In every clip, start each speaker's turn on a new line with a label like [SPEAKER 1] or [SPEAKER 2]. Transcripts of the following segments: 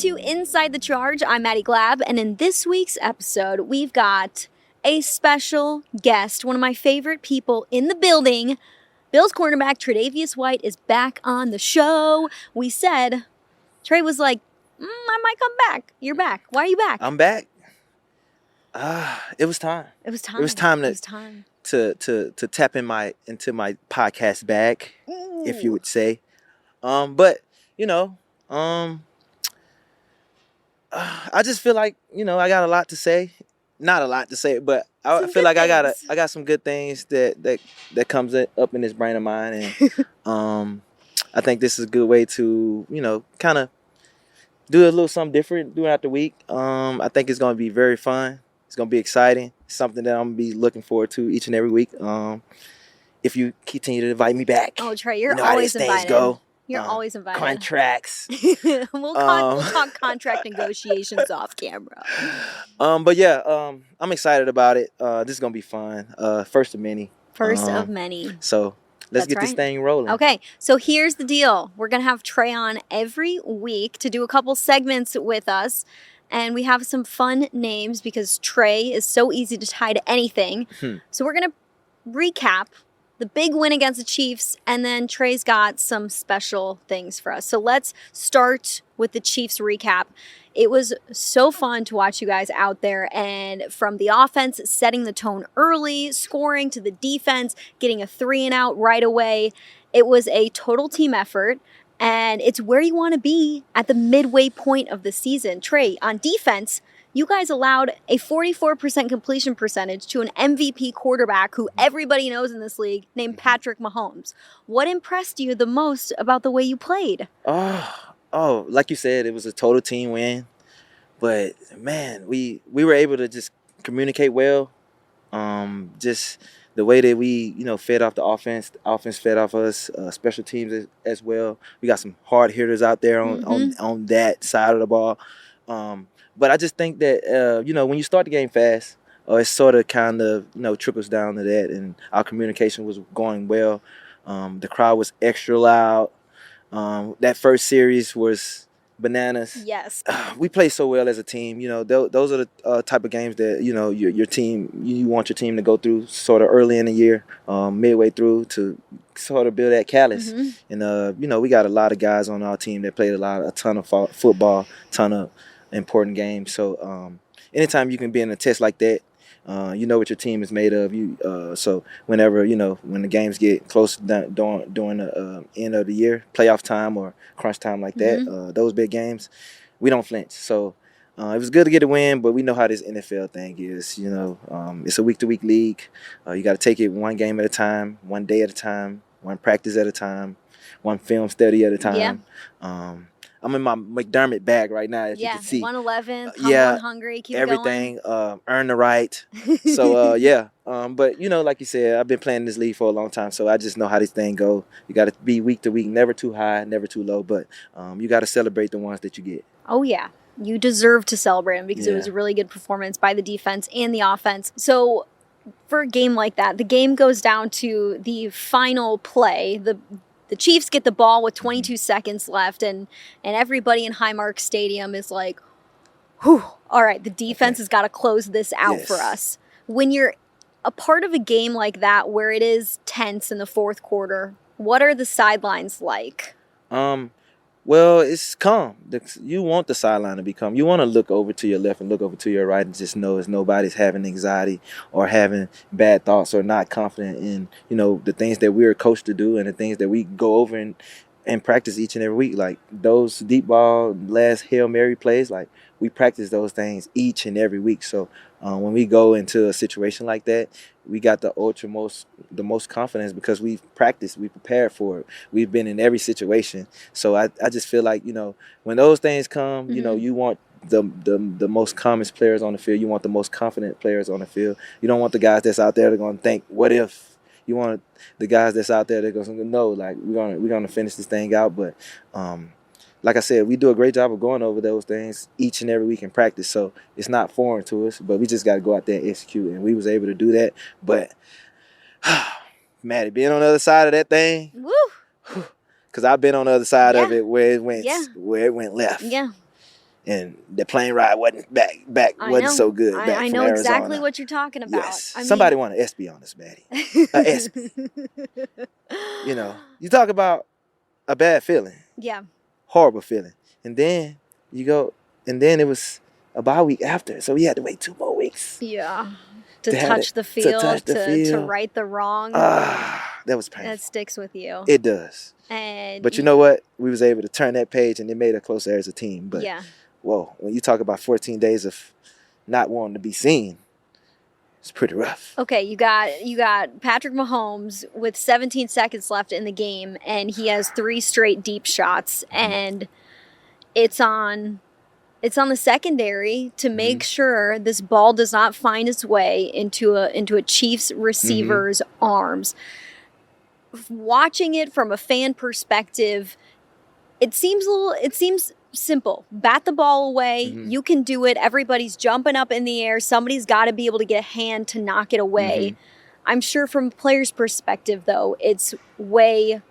[SPEAKER 1] to Inside the Charge. I'm Maddy Glab, and in this week's episode, we've got a special guest, one of my favorite people in the building. Bills cornerback Tre'Davious White is back on the show. We said, Tre was like, I might come back. You're back. Why are you back?
[SPEAKER 2] I'm back. It was time.
[SPEAKER 1] It was time.
[SPEAKER 2] It was time
[SPEAKER 1] to
[SPEAKER 2] to tap into my podcast bag, if you would say. But you know, I just feel like I got a lot to say. Not a lot to say, but I feel like I got some good things that comes up in this brain of mine, and I think this is a good way to kind of do a little something different throughout the week. I think it's going to be very fun. It's going to be exciting. It's something that I'm going to be looking forward to each and every week. If you continue to invite me back.
[SPEAKER 1] Oh, Tre, you're
[SPEAKER 2] you know
[SPEAKER 1] always
[SPEAKER 2] how these
[SPEAKER 1] invited.
[SPEAKER 2] Things go.
[SPEAKER 1] You're always invited.
[SPEAKER 2] Contracts.
[SPEAKER 1] we'll talk contract negotiations off camera.
[SPEAKER 2] But yeah, I'm excited about it. This is going to be fun. First of many.
[SPEAKER 1] First of many.
[SPEAKER 2] So let's get this thing rolling.
[SPEAKER 1] Okay, so here's the deal. We're going to have Tre on every week to do a couple segments with us. And we have some fun names because Tre is so easy to tie to anything. So we're going to recap the big win against the Chiefs, and then Tre's got some special things for us. So let's start with the Chiefs recap. It was so fun to watch you guys out there, and from the offense setting the tone early, scoring, to the defense getting a 3-and-out right away. It was a total team effort. And it's where you want to be at the midway point of the season. Tre, on defense, you guys allowed a 44% completion percentage to an MVP quarterback who everybody knows in this league named Patrick Mahomes. What impressed you the most about the way you played?
[SPEAKER 2] Oh, like you said, it was a total team win. But, man, we were able to just communicate well. Just the way that we, fed off the offense fed off us, special teams as well. We got some hard hitters out there on that side of the ball. But I just think that, when you start the game fast, it sort of kind of, trickles down to that. And our communication was going well. The crowd was extra loud. That first series was bananas.
[SPEAKER 1] Yes.
[SPEAKER 2] We play so well as a team. Those are the type of games that your team, you want your team to go through sort of early in the year, midway through, to sort of build that callus. And we got a lot of guys on our team that played a ton of football, ton of important games. So anytime you can be in a test like that, you know what your team is made of. So whenever when the games get close during the end of the year, playoff time or crunch time like that, those big games, we don't flinch. So it was good to get a win, but we know how this NFL thing is. It's a week-to-week league. You got to take it one game at a time, one day at a time, one practice at a time, one film study at a time.
[SPEAKER 1] Yeah.
[SPEAKER 2] I'm in my McDermott bag right now, as you can see.
[SPEAKER 1] 111, on hungry, keep
[SPEAKER 2] everything,
[SPEAKER 1] going.
[SPEAKER 2] Earn the right. So, but, like you said, I've been playing this league for a long time, so I just know how this thing go. You got to be week to week, never too high, never too low, but you got to celebrate the ones that you get.
[SPEAKER 1] Oh, yeah. You deserve to celebrate them because it was a really good performance by the defense and the offense. So for a game like that, the game goes down to the final play. The Chiefs get the ball with 22 seconds left, and everybody in Highmark Stadium is like, whew, all right, the defense has got to close this out for us. When you're a part of a game like that where it is tense in the fourth quarter, what are the sidelines like?
[SPEAKER 2] Well, it's calm. You want the sideline to be calm. You want to look over to your left and look over to your right and just know it's nobody's having anxiety or having bad thoughts or not confident in, the things that we're coached to do and the things that we go over and practice each and every week. Like those deep ball, last Hail Mary plays, like we practice those things each and every week. So when we go into a situation like that, we got the most confidence because we've practiced, we prepared for it. We've been in every situation. So I just feel like, when those things come, you want the most calmest players on the field. You want the most confident players on the field. You don't want the guys that's out there that are going to think, what if? You want the guys that's out there that are going to know, like, we're gonna finish this thing out. But like I said, we do a great job of going over those things each and every week in practice. So it's not foreign to us, but we just got to go out there and execute. And we was able to do that. But, Maddy, being on the other side of that thing, because I've been on the other side of it where it went left.
[SPEAKER 1] Yeah.
[SPEAKER 2] And the plane ride wasn't wasn't so good.
[SPEAKER 1] I know exactly what you're talking about.
[SPEAKER 2] Yes. Somebody want an SB on us, Maddy. SB. You know, you talk about a bad feeling.
[SPEAKER 1] Yeah.
[SPEAKER 2] Horrible feeling. And then you go, and then it was a bye week after. So we had to wait 2 more weeks.
[SPEAKER 1] Yeah. To touch the field, to right the wrong.
[SPEAKER 2] That was painful.
[SPEAKER 1] That sticks with you.
[SPEAKER 2] It does. But you know what? We was able to turn that page, and it made us closer as a team. But whoa, when you talk about 14 days of not wanting to be seen, it's pretty rough.
[SPEAKER 1] Okay, you got Patrick Mahomes with 17 seconds left in the game, and he has 3 straight deep shots, and it's on the secondary to make sure this ball does not find its way into a Chiefs receiver's arms. Watching it from a fan perspective, it seems simple. Bat the ball away. You can do it. Everybody's jumping up in the air. Somebody's got to be able to get a hand to knock it away. I'm sure from a player's perspective, though, it's way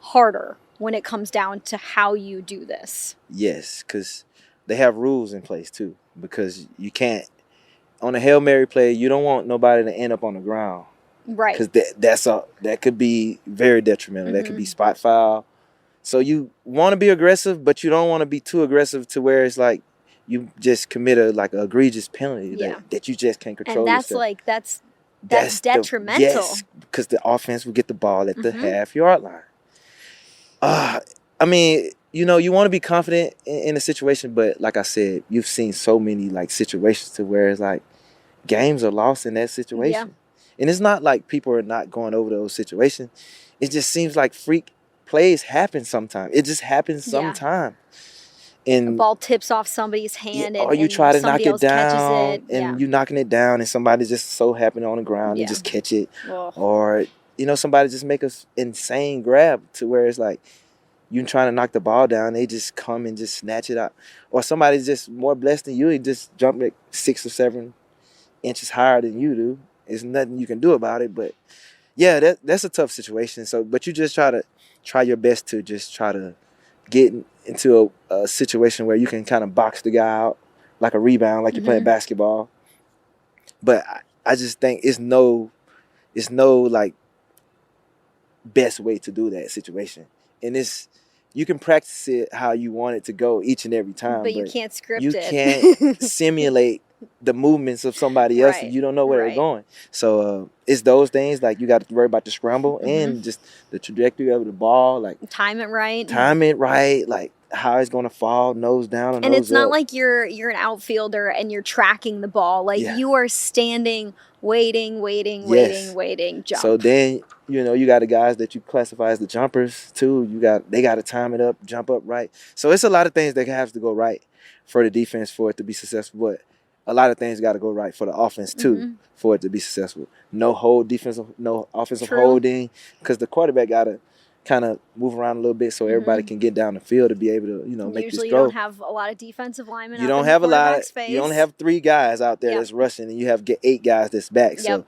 [SPEAKER 1] harder when it comes down to how you do this.
[SPEAKER 2] Yes, because they have rules in place, too. Because you can't, on a Hail Mary play, you don't want nobody to end up on the ground.
[SPEAKER 1] Right.
[SPEAKER 2] Because that could be very detrimental. That could be spot foul. So you want to be aggressive, but you don't want to be too aggressive to where it's like you just commit an egregious penalty that you just can't control.
[SPEAKER 1] And that's
[SPEAKER 2] yourself.
[SPEAKER 1] That's detrimental.
[SPEAKER 2] Yes, because the offense will get the ball at the half-yard line. I mean, you want to be confident in a situation, but like I said, you've seen so many situations to where it's like games are lost in that situation. Yeah. And it's not like people are not going over those situations. It just seems like freak plays happen sometimes. It just happens sometimes. And
[SPEAKER 1] the ball tips off somebody's hand,
[SPEAKER 2] or you try to knock it down,
[SPEAKER 1] and
[SPEAKER 2] you knocking it down, and somebody just so happen on the ground and just catch it, or somebody just make an insane grab to where it's like you trying to knock the ball down, they just come and just snatch it out, or somebody's just more blessed than you, he just jump 6 or 7 inches higher than you do. There's nothing you can do about it, but yeah, that's a tough situation. So, but you just try your best to just try to get into a situation where you can kind of box the guy out like a rebound, like you're playing basketball. But I just think it's no best way to do that situation, and you can practice it how you want it to go each and every time,
[SPEAKER 1] but you can't script
[SPEAKER 2] it. You can't simulate the movements of somebody else, and you don't know where they're going. So it's those things, like you got to worry about the scramble and just the trajectory of the ball, like
[SPEAKER 1] time it right,
[SPEAKER 2] like how it's going to fall, nose down or
[SPEAKER 1] and
[SPEAKER 2] nose
[SPEAKER 1] it's not
[SPEAKER 2] up.
[SPEAKER 1] like you're an outfielder and you're tracking the ball, like you are standing, waiting, jump.
[SPEAKER 2] So then you got the guys that you classify as the jumpers too. They got to time it up, jump up right. So it's a lot of things that have to go right for the defense for it to be successful, but a lot of things got to go right for the offense too for it to be successful. No offensive holding, because the quarterback got to kind of move around a little bit so everybody can get down the field to be able to make this throw.
[SPEAKER 1] Usually you don't have a lot of defensive linemen.
[SPEAKER 2] You don't have a lot. You only have 3 guys out there that's rushing, and you have 8 guys that's back. So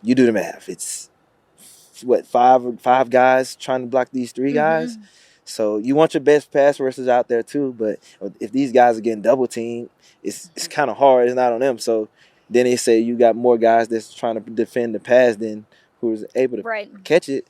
[SPEAKER 2] you do the math. It's what, 5 guys trying to block these 3 guys. So you want your best pass rushers out there too, but if these guys are getting double teamed, it's kind of hard. It's not on them. So then they say you got more guys that's trying to defend the pass than who's able to catch it.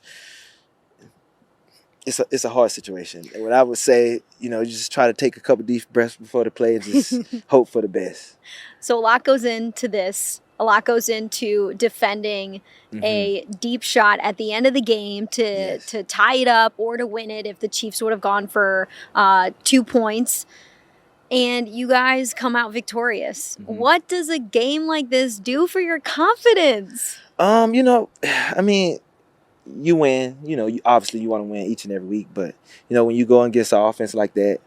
[SPEAKER 2] It's a hard situation. And what I would say, you just try to take a couple deep breaths before the play and just hope for the best.
[SPEAKER 1] So a lot goes into this. A lot goes into defending a deep shot at the end of the game to tie it up or to win it if the Chiefs would have gone for 2 points. And you guys come out victorious. What does a game like this do for your confidence?
[SPEAKER 2] I mean, you win. Obviously you want to win each and every week, but when you go against an offense like that,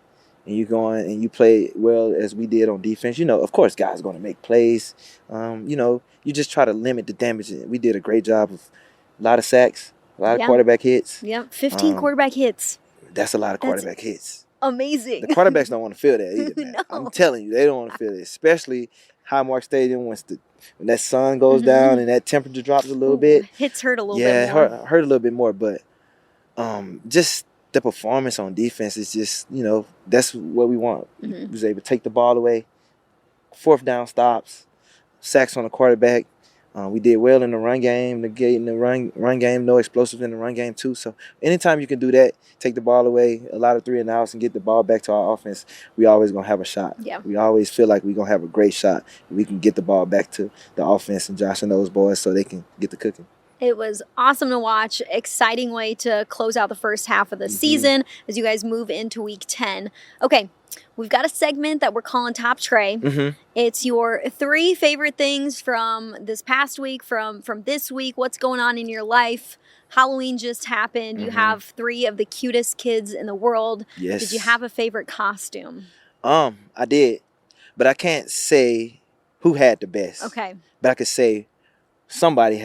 [SPEAKER 2] and you go in and you play well as we did on defense, of course guys are going to make plays. You just try to limit the damage. We did a great job of a lot of sacks, a lot of quarterback hits.
[SPEAKER 1] Yep, 15 quarterback hits.
[SPEAKER 2] That's a lot of quarterback hits.
[SPEAKER 1] Amazing.
[SPEAKER 2] The quarterbacks don't want to feel that either, man.
[SPEAKER 1] No.
[SPEAKER 2] I'm telling you, they don't want to feel it, especially Highmark Stadium when that sun goes down and that temperature drops a little bit.
[SPEAKER 1] Hits hurt a little bit more.
[SPEAKER 2] Yeah, hurt a little bit more, but just the performance on defense is just, that's what we want.
[SPEAKER 1] Mhm.
[SPEAKER 2] We was able to take the ball away, fourth down stops, sacks on the quarterback. We did well in the run game, in the run game, no explosives in the run game too. So anytime you can do that, take the ball away, a lot of 3 and outs, and get the ball back to our offense, we always gonna have a shot.
[SPEAKER 1] Yeah.
[SPEAKER 2] We always feel like we're gonna have a great shot. We can get the ball back to the offense and Josh and those boys so they can get the cooking.
[SPEAKER 1] It was awesome to watch. Exciting way to close out the first half of the season as you guys move into week 10. Okay, we've got a segment that we're calling Top Tre. It's your 3 favorite things from this past week, from this week, what's going on in your life. Halloween just happened. You have 3 of the cutest kids in the world.
[SPEAKER 2] Yes.
[SPEAKER 1] Did you have a favorite costume?
[SPEAKER 2] I did, but I can't say who had the best.
[SPEAKER 1] Okay.
[SPEAKER 2] But I could say somebody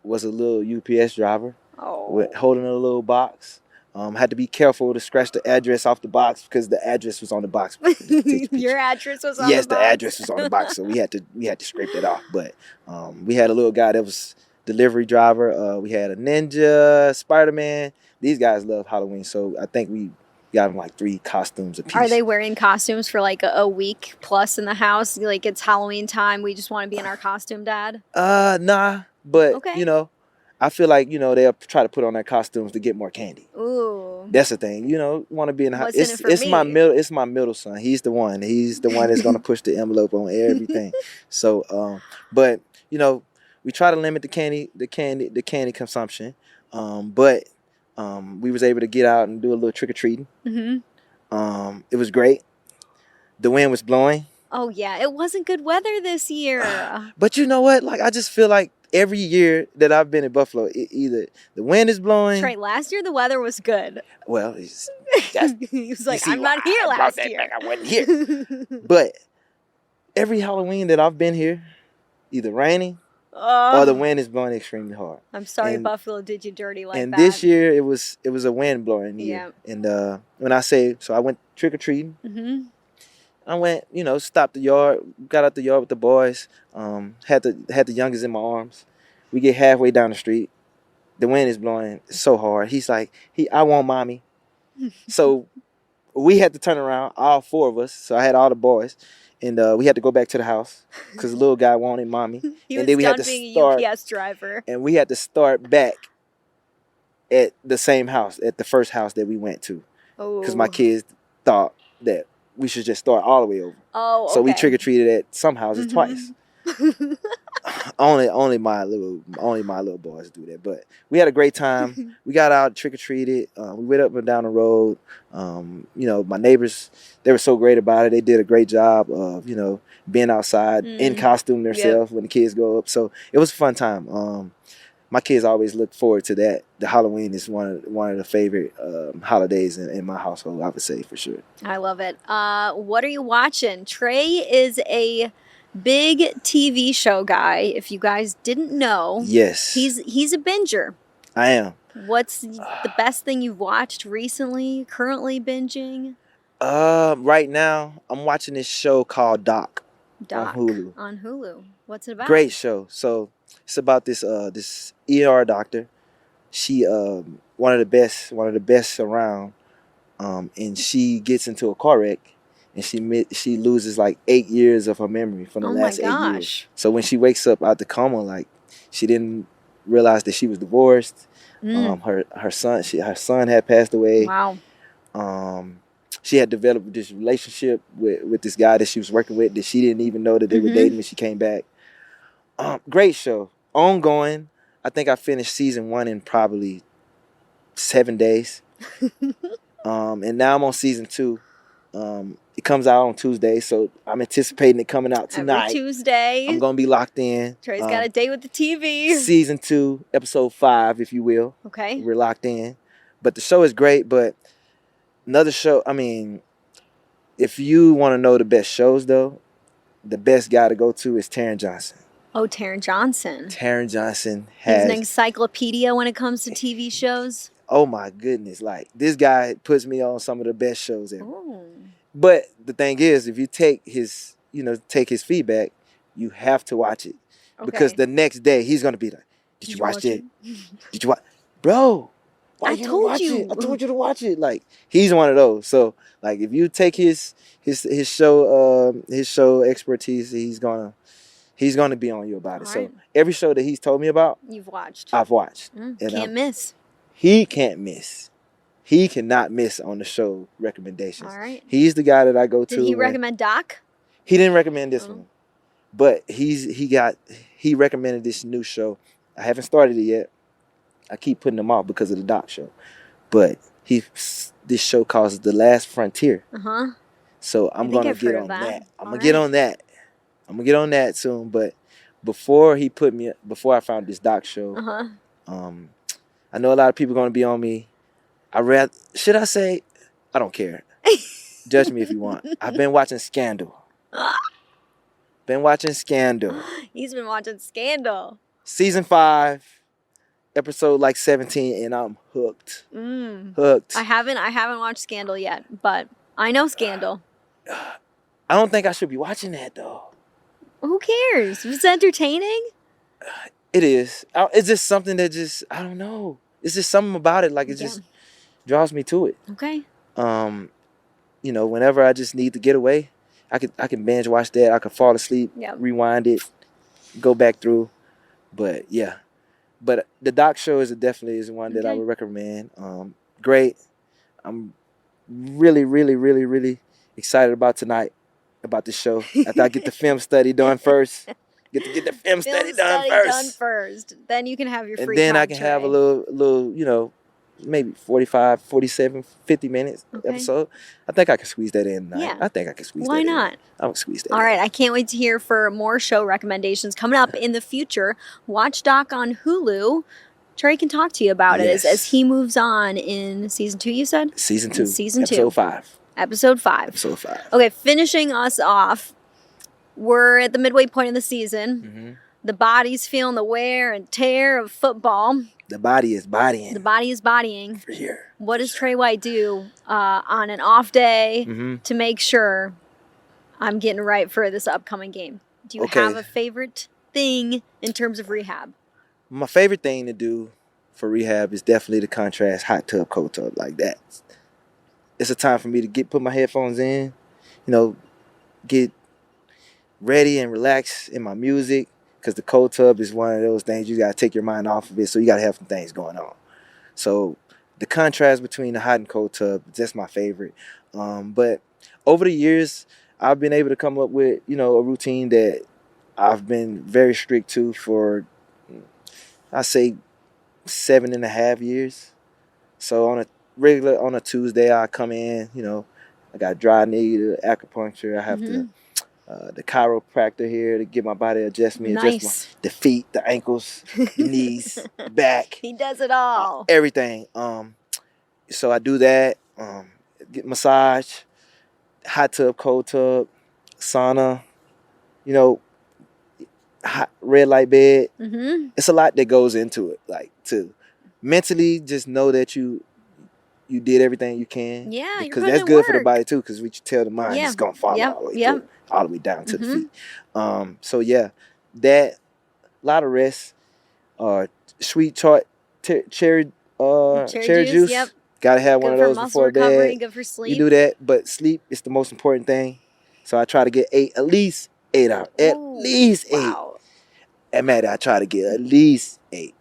[SPEAKER 2] was a little UPS driver holding a little box. Had to be careful to scratch the address off the box because the address was on the box.
[SPEAKER 1] Your address was on the box?
[SPEAKER 2] Yes, the address was on the box, so we had to scrape that off. But we had a little guy that was delivery driver. We had a ninja, Spider-Man. These guys love Halloween, so I think we got them like 3 costumes apiece.
[SPEAKER 1] Are they wearing costumes for like a week plus in the house? Like it's Halloween time, we just want to be in our costume, Dad?
[SPEAKER 2] Nah. But,
[SPEAKER 1] okay.
[SPEAKER 2] I feel like, they'll try to put on their costumes to get more candy.
[SPEAKER 1] Ooh.
[SPEAKER 2] That's the thing. Want to be in the house.
[SPEAKER 1] It's
[SPEAKER 2] my middle son. He's the one that's going to push the envelope on everything. So, but, we try to limit the candy consumption. But we was able to get out and do a little trick-or-treating. It was great. The wind was blowing.
[SPEAKER 1] Oh, yeah. It wasn't good weather this year.
[SPEAKER 2] But you know what? Like, I just feel like every year that I've been in Buffalo, either the wind is blowing.
[SPEAKER 1] Trey, last year the weather was good.
[SPEAKER 2] Well,
[SPEAKER 1] he was like, I'm not here last year.
[SPEAKER 2] I wasn't here. But every Halloween that I've been here, either raining or the wind is blowing extremely hard.
[SPEAKER 1] I'm sorry Buffalo did you dirty like that.
[SPEAKER 2] And this year, it was a wind blowing year. Yeah. And when I went trick-or-treating. I went, stopped the yard, got out the yard with the boys, had the youngest in my arms. We get halfway down the street. The wind is blowing so hard. He's like, I want mommy. So we had to turn around, all 4 of us. So I had all the boys. And we had to go back to the house because the little guy wanted mommy.
[SPEAKER 1] He
[SPEAKER 2] and
[SPEAKER 1] was done being a UPS driver.
[SPEAKER 2] And we had to start back at the same house, at the first house that we went to. Because my kids thought that we should just start all the way over.
[SPEAKER 1] Oh, okay.
[SPEAKER 2] So we trick-or-treated at some houses twice. only my little boys do that. But we had a great time. We got out, trick-or-treated. We went up and down the road. My neighbors, they were so great about it. They did a great job of, being outside in costume themselves when the kids go up. So it was a fun time. My kids always look forward to that. The Halloween is one of the favorite holidays in my household, I would say, for sure.
[SPEAKER 1] I love it. What are you watching? Tre is a big TV show guy. If you guys didn't know,
[SPEAKER 2] yes,
[SPEAKER 1] he's a binger.
[SPEAKER 2] I am.
[SPEAKER 1] What's the best thing you've watched recently? Currently binging?
[SPEAKER 2] Right now, I'm watching this show called Doc on Hulu.
[SPEAKER 1] On Hulu. What's it about?
[SPEAKER 2] Great show. So it's about this ER doctor. She one of the best around, and she gets into a car wreck, and she loses like 8 years of her memory from the last 8 years. So when she wakes up out the coma, like she didn't realize that she was divorced. Her son had passed away.
[SPEAKER 1] Wow.
[SPEAKER 2] She had developed this relationship with this guy that she was working with that she didn't even know that they were dating when she came back. Great show. Ongoing. I think I finished season 1 in probably 7 days. And now I'm on season 2. It comes out on Tuesday, so I'm anticipating it coming out tonight.
[SPEAKER 1] Every Tuesday.
[SPEAKER 2] I'm going to be locked in.
[SPEAKER 1] Tre's got a date with the TV.
[SPEAKER 2] Season 2, episode 5, if you will.
[SPEAKER 1] Okay.
[SPEAKER 2] We're locked in. But the show is great, but another show, if you want to know the best shows, though, the best guy to go to is Taron Johnson.
[SPEAKER 1] Oh, Taron Johnson.
[SPEAKER 2] Taron Johnson
[SPEAKER 1] has... He's an encyclopedia when it comes to TV shows.
[SPEAKER 2] Oh, my goodness. Like, this guy puts me on some of the best shows ever.
[SPEAKER 1] Ooh.
[SPEAKER 2] But the thing is, if you take his feedback, you have to watch it. Okay. Because the next day, he's going to be like, did you watch it? Did you watch? Bro, why
[SPEAKER 1] I
[SPEAKER 2] you
[SPEAKER 1] told
[SPEAKER 2] watch
[SPEAKER 1] you.
[SPEAKER 2] it? I told you to watch it. Like, he's one of those. So, like, if you take his show expertise, he's gonna be on you about it.
[SPEAKER 1] All right.
[SPEAKER 2] So every show that he's told me about,
[SPEAKER 1] You've watched.
[SPEAKER 2] I've watched.
[SPEAKER 1] Can't miss.
[SPEAKER 2] He can't miss. He cannot miss on the show recommendations.
[SPEAKER 1] All right.
[SPEAKER 2] He's the guy that I go to.
[SPEAKER 1] Did he recommend Doc?
[SPEAKER 2] He didn't recommend this one, but he recommended this new show. I haven't started it yet. I keep putting them off because of the Doc show, but this show calls The Last Frontier. So I'm gonna get on that. I'm gonna get on that. I'm gonna get on that soon. But before I found this Doc show, I know a lot of people are gonna be on me. Should I say? I don't care. Judge me if you want. I've been watching Scandal.
[SPEAKER 1] He's been watching Scandal.
[SPEAKER 2] Season 5, episode like 17, and I'm hooked. Hooked.
[SPEAKER 1] I haven't watched Scandal yet, but I know Scandal.
[SPEAKER 2] I don't think I should be watching that though.
[SPEAKER 1] Who cares? It's entertaining.
[SPEAKER 2] It is. It's just something that I don't know. It's just something about it. Like it just draws me to it.
[SPEAKER 1] Okay.
[SPEAKER 2] Whenever I just need to get away, I can binge watch that. I can fall asleep, rewind it, go back through. But yeah, but the Doc show definitely is one that I would recommend. Great. I'm really, really, really, really excited about tonight, about the show. After I get the film study done first. Get the film study done first.
[SPEAKER 1] Then you can have your free
[SPEAKER 2] time. And then I can
[SPEAKER 1] Tre.
[SPEAKER 2] have a little, maybe 45, 47, 50 minutes episode. I think I can squeeze that in tonight.
[SPEAKER 1] Yeah.
[SPEAKER 2] I think I can squeeze that
[SPEAKER 1] Why
[SPEAKER 2] in.
[SPEAKER 1] not?
[SPEAKER 2] I will squeeze that in.
[SPEAKER 1] All right. I can't wait to hear for more show recommendations coming up in the future. Watch Doc on Hulu. Tre can talk to you about it as he moves on in season 2, you said?
[SPEAKER 2] Season 2.
[SPEAKER 1] Episode 5. Episode 5. Okay, finishing us off. We're at the midway point of the season. The body's feeling the wear and tear of football.
[SPEAKER 2] The body is bodying.
[SPEAKER 1] The body is bodying.
[SPEAKER 2] For sure.
[SPEAKER 1] What does Tre White do on an off day to make sure I'm getting right for this upcoming game? Do you have a favorite thing in terms of rehab?
[SPEAKER 2] My favorite thing to do for rehab is definitely the contrast hot tub, cold tub like that. It's a time for me to put my headphones in, get ready and relax in my music, because the cold tub is one of those things you got to take your mind off of it, so you got to have some things going on. So the contrast between the hot and cold tub, that's my favorite. But over the years, I've been able to come up with, a routine that I've been very strict to for, I say, 7.5 years. So on a Tuesday, I come in, I got dry knee, acupuncture, I have to the chiropractor here to get my body adjust the feet, the ankles, the knees, the back.
[SPEAKER 1] He does it all.
[SPEAKER 2] Everything. So I do that. Get massage, hot tub, cold tub, sauna. Hot red light bed. It's a lot that goes into it. Like to mentally just know that you did everything you can.
[SPEAKER 1] Yeah,
[SPEAKER 2] because that's good for the body too. Because we tell the mind it's gonna fall all the way down to the feet. So yeah, that lot of rest. Sweet cherry juice.
[SPEAKER 1] Yep.
[SPEAKER 2] Gotta have one of those before bed.
[SPEAKER 1] Good for sleep.
[SPEAKER 2] You do that, but sleep is the most important thing. So I try to get at least 8 hours. At least 8.
[SPEAKER 1] Wow.
[SPEAKER 2] And Maddy, I try to get at least 8.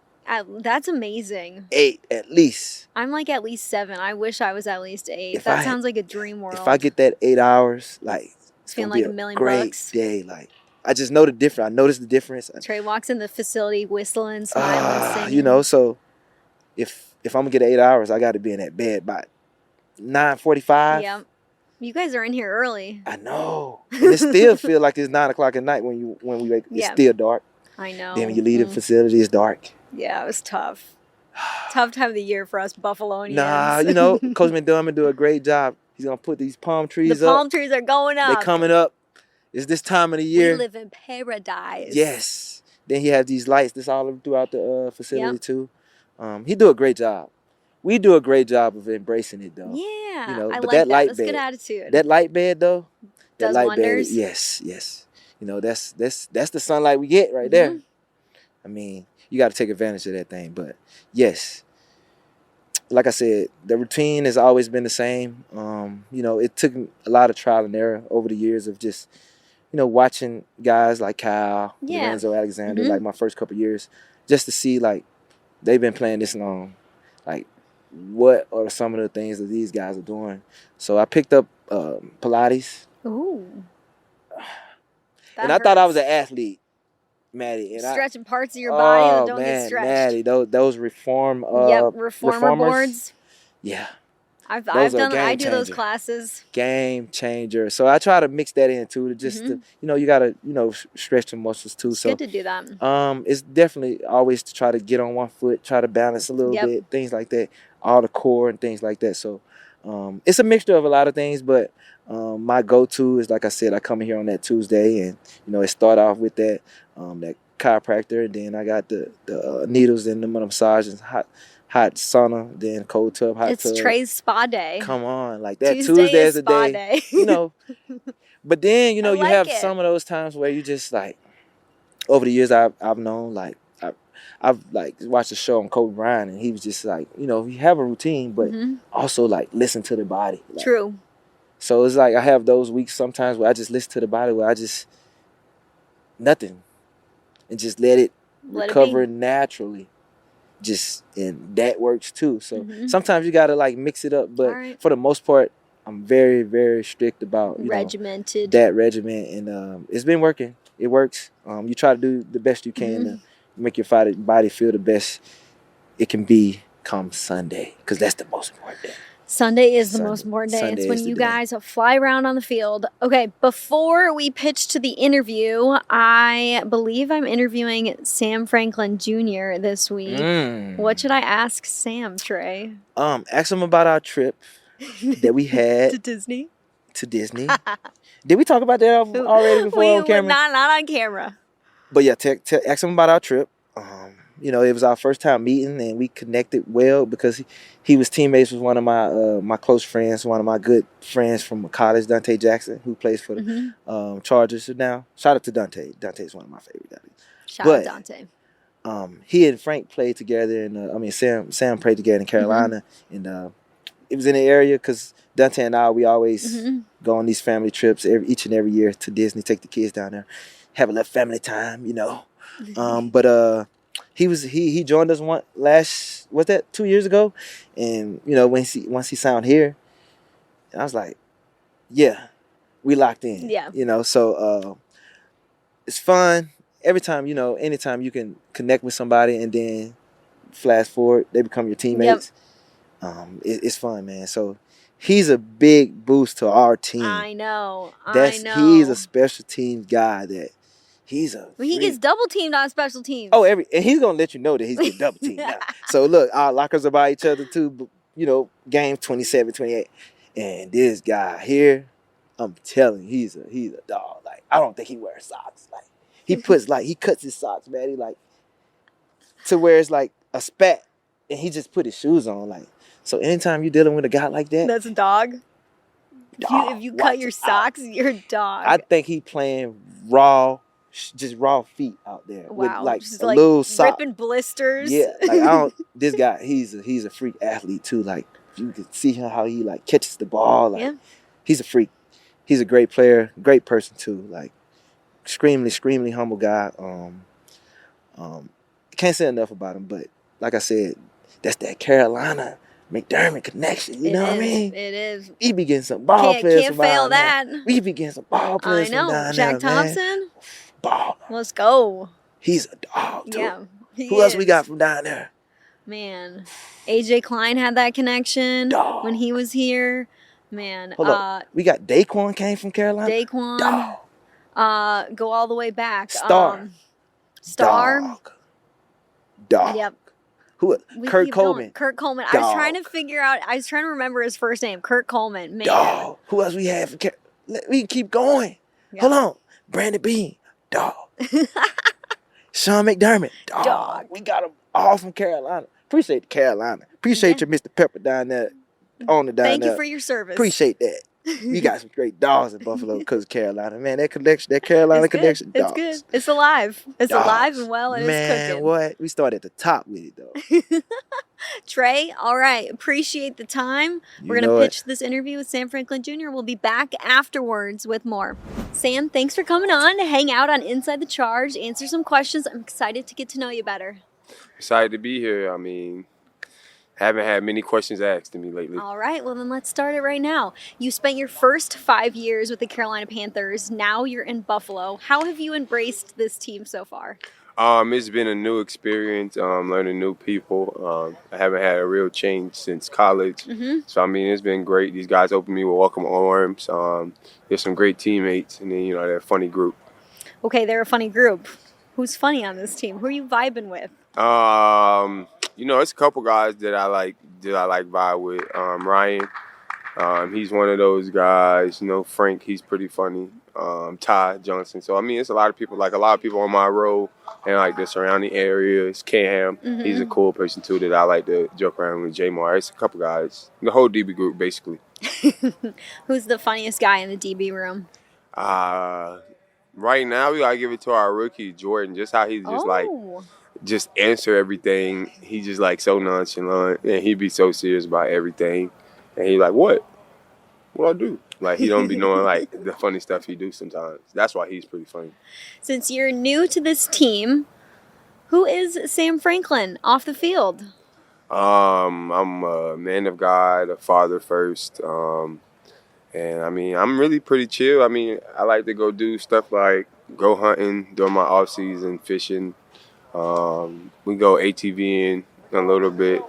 [SPEAKER 1] That's amazing.
[SPEAKER 2] 8 at least.
[SPEAKER 1] I'm like at least 7. I wish I was at least 8. That sounds like a dream world.
[SPEAKER 2] If I get that 8 hours, like it's
[SPEAKER 1] feeling
[SPEAKER 2] gonna
[SPEAKER 1] like
[SPEAKER 2] be
[SPEAKER 1] $1 million
[SPEAKER 2] great
[SPEAKER 1] bucks.
[SPEAKER 2] day. Like I just know the difference. I notice the difference.
[SPEAKER 1] Tre walks in the facility whistling, smiling, singing.
[SPEAKER 2] So if I'm gonna get 8 hours, I got to be in that bed by 9:45.
[SPEAKER 1] Yeah. You guys are in here early.
[SPEAKER 2] I know. And it still feel like it's 9 o'clock at night when we wake. It's still dark.
[SPEAKER 1] I know.
[SPEAKER 2] Then when you leave the facility, it's dark.
[SPEAKER 1] Yeah, it was tough. Tough time of the year for us Buffalonians.
[SPEAKER 2] Coach McDermott do a great job. He's gonna put these palm trees up.
[SPEAKER 1] The palm trees are going up.
[SPEAKER 2] They're coming up. It's this time of the year.
[SPEAKER 1] We live in paradise.
[SPEAKER 2] Yes. Then he has these lights that's all throughout the facility too. He do a great job. We do a great job of embracing it though.
[SPEAKER 1] Yeah. I
[SPEAKER 2] but
[SPEAKER 1] like
[SPEAKER 2] that light
[SPEAKER 1] That's
[SPEAKER 2] bed,
[SPEAKER 1] good attitude.
[SPEAKER 2] That light bed though.
[SPEAKER 1] Does
[SPEAKER 2] light
[SPEAKER 1] wonders.
[SPEAKER 2] bed, yes. That's the sunlight we get right there. I mean, you got to take advantage of that thing. But yes, like I said, the routine has always been the same. It took a lot of trial and error over the years of just, watching guys like Kyle,
[SPEAKER 1] Yeah.
[SPEAKER 2] Lorenzo Alexander,
[SPEAKER 1] Mhm.
[SPEAKER 2] like my first couple of years, just to see like they've been playing this long, like what are some of the things that these guys are doing. So I picked up Pilates,
[SPEAKER 1] Ooh. That
[SPEAKER 2] and I thought I was
[SPEAKER 1] hurts.
[SPEAKER 2] an athlete, Maddy, and
[SPEAKER 1] Stretching parts of your body that don't get
[SPEAKER 2] man,
[SPEAKER 1] stretched.
[SPEAKER 2] Maddy, those reformer
[SPEAKER 1] reformers. Boards.
[SPEAKER 2] Yeah.
[SPEAKER 1] I've
[SPEAKER 2] Those are
[SPEAKER 1] done.
[SPEAKER 2] game
[SPEAKER 1] I do those
[SPEAKER 2] changer.
[SPEAKER 1] classes.
[SPEAKER 2] Game changer. So I try to mix that in too, just to, you gotta, stretch the muscles too.
[SPEAKER 1] It's
[SPEAKER 2] So
[SPEAKER 1] good to do that.
[SPEAKER 2] it's definitely always to try to get on one foot, try to balance a little bit, things like that, all the core and things like that. So it's a mixture of a lot of things, but my go-to is, like I said, I come in here on that Tuesday, and it start off with that chiropractor, and then I got the needles and the massages, hot sauna, then cold tub, hot tub.
[SPEAKER 1] It's Tre's spa day.
[SPEAKER 2] Come on, like that
[SPEAKER 1] Tuesday
[SPEAKER 2] is the
[SPEAKER 1] spa
[SPEAKER 2] day. But then you
[SPEAKER 1] like
[SPEAKER 2] have
[SPEAKER 1] it.
[SPEAKER 2] some of those times where you just like, over the years I've known, like I've like watched a show on Kobe Bryant, and he was just like, you have a routine, but also like listen to the body. Like,
[SPEAKER 1] True.
[SPEAKER 2] so it's like I have those weeks sometimes where I just listen to the body, where I just nothing, and just let it recover naturally. And that works too. So sometimes you gotta like mix it up, but for the most part, I'm very, very strict about
[SPEAKER 1] regimented
[SPEAKER 2] that regimen, and it's been working. It works. You try to do the best you can to make your body feel the best it can be come Sunday, because that's the most important day.
[SPEAKER 1] Sunday is the most important day.
[SPEAKER 2] Sunday
[SPEAKER 1] it's when you guys fly around on the field. Okay, before we pitch to the interview, I believe I'm interviewing Sam Franklin Jr. this week. What should I ask Sam, Tre?
[SPEAKER 2] Ask him about our trip that we had
[SPEAKER 1] to Disney.
[SPEAKER 2] Did we talk about that already before on camera?
[SPEAKER 1] Not on camera.
[SPEAKER 2] But yeah, ask him about our trip. It was our first time meeting, and we connected well because he was teammates with one of my close friends, one of my good friends from college, Dante Jackson, who plays for the Chargers now. Shout out to Dante. Dante's one of my favorite guys.
[SPEAKER 1] Shout out Dante.
[SPEAKER 2] He and Frank played together, and Sam played together in Carolina, and it was in the area because Dante and I, we always go on these family trips each and every year to Disney, take the kids down there, have a little family time, But he joined us 2 years ago, and once he signed here, I was like, yeah, we locked in.
[SPEAKER 1] Yeah.
[SPEAKER 2] So it's fun every time. Anytime you can connect with somebody and then flash forward, they become your teammates. It's fun, man. So he's a big boost to our team.
[SPEAKER 1] I know.
[SPEAKER 2] He's a special teams guy that.
[SPEAKER 1] He gets double teamed on special teams.
[SPEAKER 2] Oh, and he's gonna let you know that he's getting double teamed now. So look, our lockers are by each other too. Game 27, 28, and this guy here, I'm telling you, he's a dog. Like, I don't think he wears socks. Like, he cuts his socks, man. He like to where it's like a spat, and he just put his shoes on. Like, so anytime you're dealing with a guy like that,
[SPEAKER 1] that's a dog. If you cut your socks, you're a dog.
[SPEAKER 2] I think he playing just raw feet out there.
[SPEAKER 1] Wow.
[SPEAKER 2] With like
[SPEAKER 1] just
[SPEAKER 2] a little sock.
[SPEAKER 1] Ripping blisters.
[SPEAKER 2] Yeah, like this guy, he's a freak athlete too. Like, you can see how he like catches the ball. Like, he's a freak. He's a great player, great person too. Like, extremely humble guy. Can't say enough about him, but like I said, that's that Carolina McDermott connection. You know what I mean?
[SPEAKER 1] It is.
[SPEAKER 2] We be getting some ball players.
[SPEAKER 1] Can't fail that.
[SPEAKER 2] We be getting some ball players.
[SPEAKER 1] I know.
[SPEAKER 2] From down
[SPEAKER 1] Jack
[SPEAKER 2] there,
[SPEAKER 1] Thompson.
[SPEAKER 2] Man. Ball.
[SPEAKER 1] Let's go.
[SPEAKER 2] He's a dog too.
[SPEAKER 1] Yeah.
[SPEAKER 2] Who else we got from down there?
[SPEAKER 1] Man, AJ Klein had that connection when he was here. Man,
[SPEAKER 2] Hold up. We got Daquan came from Carolina.
[SPEAKER 1] Daquan.
[SPEAKER 2] Dog.
[SPEAKER 1] Go all the way back.
[SPEAKER 2] Star. Dog.
[SPEAKER 1] Yep.
[SPEAKER 2] Who? Kurt Coleman.
[SPEAKER 1] Kurt Coleman.
[SPEAKER 2] Dog.
[SPEAKER 1] I was trying to remember his first name. Kurt Coleman. Man.
[SPEAKER 2] Dog. Who else we have from we can keep going. Yep. Hold on. Brandon Bean. Dog. Sean McDermott. Dog. We got them all from Carolina. Appreciate Carolina. Appreciate your Mr. Pepper down there.
[SPEAKER 1] Thank you for your service.
[SPEAKER 2] Appreciate that. You got some great dogs in Buffalo because of Carolina. Man, that Carolina connection.
[SPEAKER 1] It's
[SPEAKER 2] dogs.
[SPEAKER 1] good. It's alive. It's alive and well, and it's cooking.
[SPEAKER 2] Man, what? We started at the top with it, though.
[SPEAKER 1] Tre, all right. Appreciate the time. We're
[SPEAKER 2] You
[SPEAKER 1] going to
[SPEAKER 2] know it.
[SPEAKER 1] pitch this interview with Sam Franklin Jr. We'll be back afterwards with more. Sam, thanks for coming on to hang out on Inside the Charge, answer some questions. I'm excited to get to know you better.
[SPEAKER 3] Excited to be here. I mean, haven't had many questions asked to me lately.
[SPEAKER 1] All right, well then let's start it right now. You spent your first 5 years with the Carolina Panthers. Now you're in Buffalo. How have you embraced this team so far?
[SPEAKER 3] It's been a new experience, learning new people. I haven't had a real change since college. So, I mean, it's been great. These guys opened me with welcome arms. There's some great teammates, and then, they're a funny group.
[SPEAKER 1] Okay, they're a funny group. Who's funny on this team? Who are you vibing with?
[SPEAKER 3] It's a couple guys that I like vibe with. Ryan, he's one of those guys. Frank, he's pretty funny. Ty Johnson. So, I mean, it's a lot of people on my row and the surrounding areas. Cam, he's a cool person too that I like to joke around with. Jamar, it's a couple guys. The whole DB group, basically.
[SPEAKER 1] Who's the funniest guy in the DB room?
[SPEAKER 3] Right now, we gotta give it to our rookie, Jordan. Just how he's just answer everything. He's just so nonchalant, and he be so serious about everything. And he what? What I do? He don't be knowing the funny stuff he do sometimes. That's why he's pretty funny.
[SPEAKER 1] Since you're new to this team, who is Sam Franklin off the field?
[SPEAKER 3] I'm a man of God, a father first. And I mean, I'm really pretty chill. I mean, I like to go do stuff like go hunting during my off season, fishing. We go ATVing a little bit.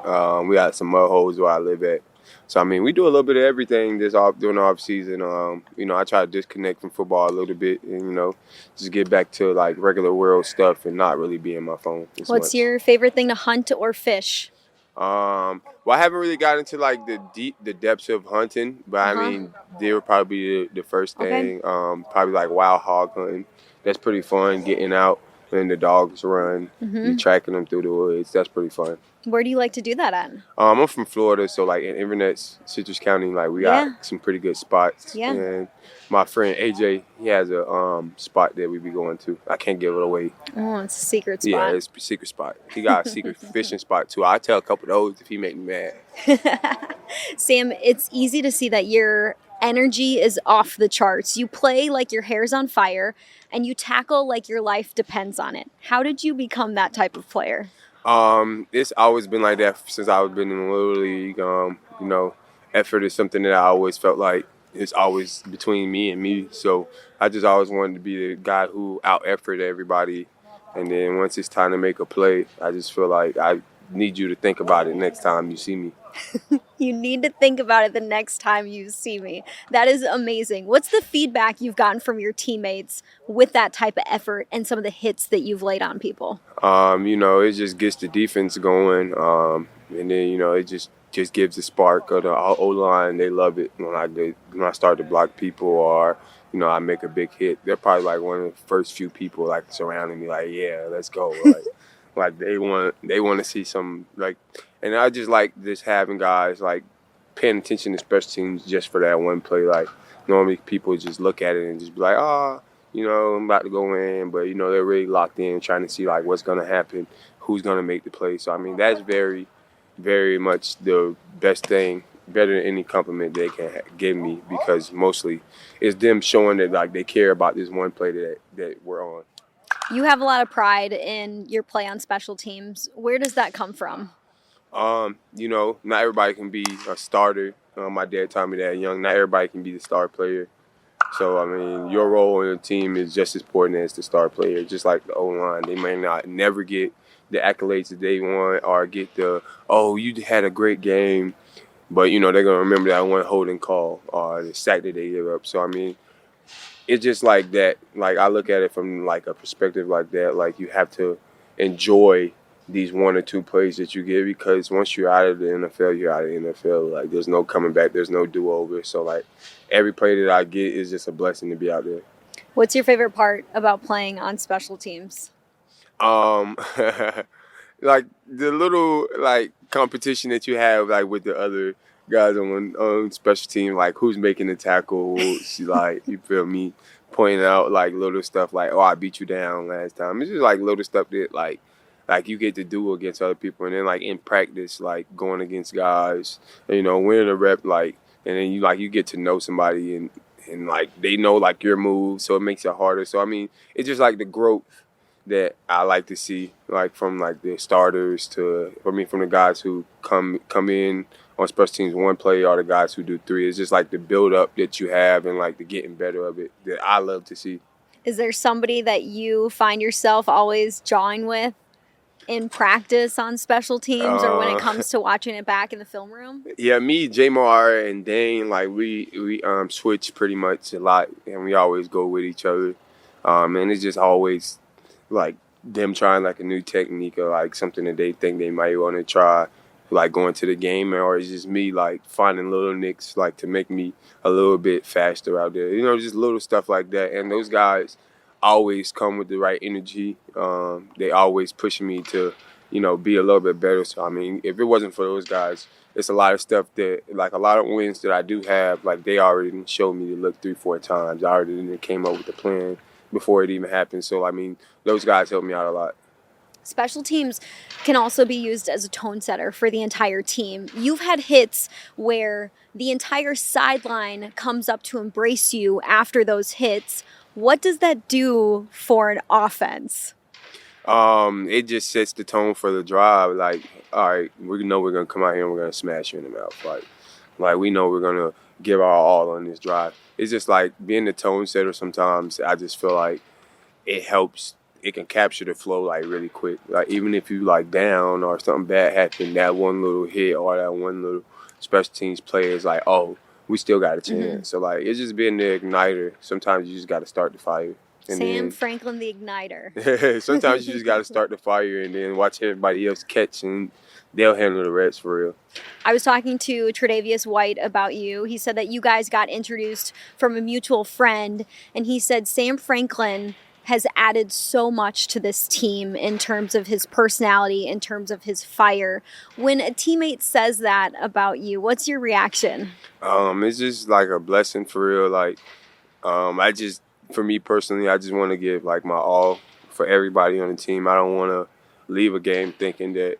[SPEAKER 3] We got some mud holes where I live at. So, I mean, we do a little bit of everything during the off season. I try to disconnect from football a little bit and, just get back to regular world stuff and not really be in my phone.
[SPEAKER 1] What's your favorite thing to hunt or fish?
[SPEAKER 3] Well, I haven't really got into the depths of hunting, but I mean, they would probably be the first thing. Probably wild hog hunting. That's pretty fun, getting out and the dogs run, you tracking them through the woods. That's pretty fun.
[SPEAKER 1] Where do you like to do that at?
[SPEAKER 3] I'm from Florida, so in Inverness, Citrus County, we got some pretty good spots.
[SPEAKER 1] Yeah.
[SPEAKER 3] And my friend AJ, he has a spot that we be going to. I can't give it away.
[SPEAKER 1] Oh, it's a secret spot.
[SPEAKER 3] Yeah, it's a secret spot. He got a secret fishing spot too. I tell a couple of those if he make me mad.
[SPEAKER 1] Sam, it's easy to see that your energy is off the charts. You play like your hair's on fire, and you tackle like your life depends on it. How did you become that type of player?
[SPEAKER 3] It's always been like that since I've been in the Little League. Effort is something that I always felt like it's always between me and me. So I just always wanted to be the guy who out-efforted everybody. And then once it's time to make a play, I just feel like I need you to think about it next time you see me.
[SPEAKER 1] You need to think about it the next time you see me. That is amazing. What's the feedback you've gotten from your teammates with that type of effort and some of the hits that you've laid on people?
[SPEAKER 3] It just gets the defense going. And then, it just gives a spark of the O-line. They love it when I start to block people or, I make a big hit. They're probably one of the first few people surrounding me yeah, let's go. They want to see some and I just just having guys paying attention to special teams just for that one play. Normally people just look at it and just be I'm about to go in, but they're really locked in trying to see what's gonna happen, who's gonna make the play. So I mean that's very, very much the best thing, better than any compliment they can give me, because mostly it's them showing that they care about this one play that we're on.
[SPEAKER 1] You have a lot of pride in your play on special teams. Where does that come from?
[SPEAKER 3] Not everybody can be a starter. My dad taught me that young. Not everybody can be the star player. So, I mean, your role in a team is just as important as the star player. Just like the O-line, they may never get the accolades that they want or get you had a great game. But, they're going to remember that one holding call or the sack that they gave up. So, I mean, it's just like that. I look at it from a perspective like that. You have to enjoy these one or two plays that you get, because once you're out of the NFL, you're out of the NFL. There's no coming back. There's no do-over. So, every play that I get is just a blessing to be out there.
[SPEAKER 1] What's your favorite part about playing on special teams?
[SPEAKER 3] The little, competition that you have, with the other guys on special team, who's making the tackles, you feel me, pointing out, little stuff I beat you down last time. It's just, little stuff that, like you get to do against other people, and then like in practice, like going against guys, you know, winning a rep, like, and then you get to know somebody and like they know like your moves, so it makes it harder. So I mean, it's just like the growth that I like to see, like from like the starters from the guys who come in on special teams one play, or the guys who do three. It's just like the build up that you have and like the getting better of it that I love to see.
[SPEAKER 1] Is there somebody that you find yourself always jawing with in practice on special teams or when it comes to watching it back in the film room?
[SPEAKER 3] Yeah, me, Jamar, and Dane, like we switch pretty much a lot, and we always go with each other. And it's just always like them trying like a new technique or like something that they think they might want to try, like going to the game, or it's just me like finding little nicks like to make me a little bit faster out there. You know, just little stuff like that. And those guys always come with the right energy. They always push me to, you know, be a little bit better. So I mean, if it wasn't for those guys, it's a lot of stuff that, like a lot of wins that I do have, like they already showed me to look 3-4 times. I already came up with the plan before it even happened. So I mean, those guys helped me out a lot.
[SPEAKER 1] Special teams can also be used as a tone setter for the entire team. You've had hits where the entire sideline comes up to embrace you after those hits. What does that do for an offense?
[SPEAKER 3] It just sets the tone for the drive. Like, all right, we know we're gonna come out here and we're gonna smash you in the mouth. Like we know we're gonna give our all on this drive. It's just like being the tone setter. Sometimes I just feel like it helps. It can capture the flow like really quick. Like even if you like down or something bad happened, that one little hit or that one little special teams play is like, oh, we still got a chance. Mm-hmm. So like it's just being the igniter. Sometimes you just got to start the fire.
[SPEAKER 1] And Sam Franklin, the igniter.
[SPEAKER 3] Sometimes you just got to start the fire and then watch everybody else catch, and they'll handle the rest for real.
[SPEAKER 1] I was talking to Tre'Davious White about you. He said that you guys got introduced from a mutual friend, and he said Sam Franklin has added so much to this team in terms of his personality, in terms of his fire. When a teammate says that about you, what's your reaction?
[SPEAKER 3] It's just like a blessing for real. Like, for me personally, I just want to give like my all for everybody on the team. I don't want to leave a game thinking that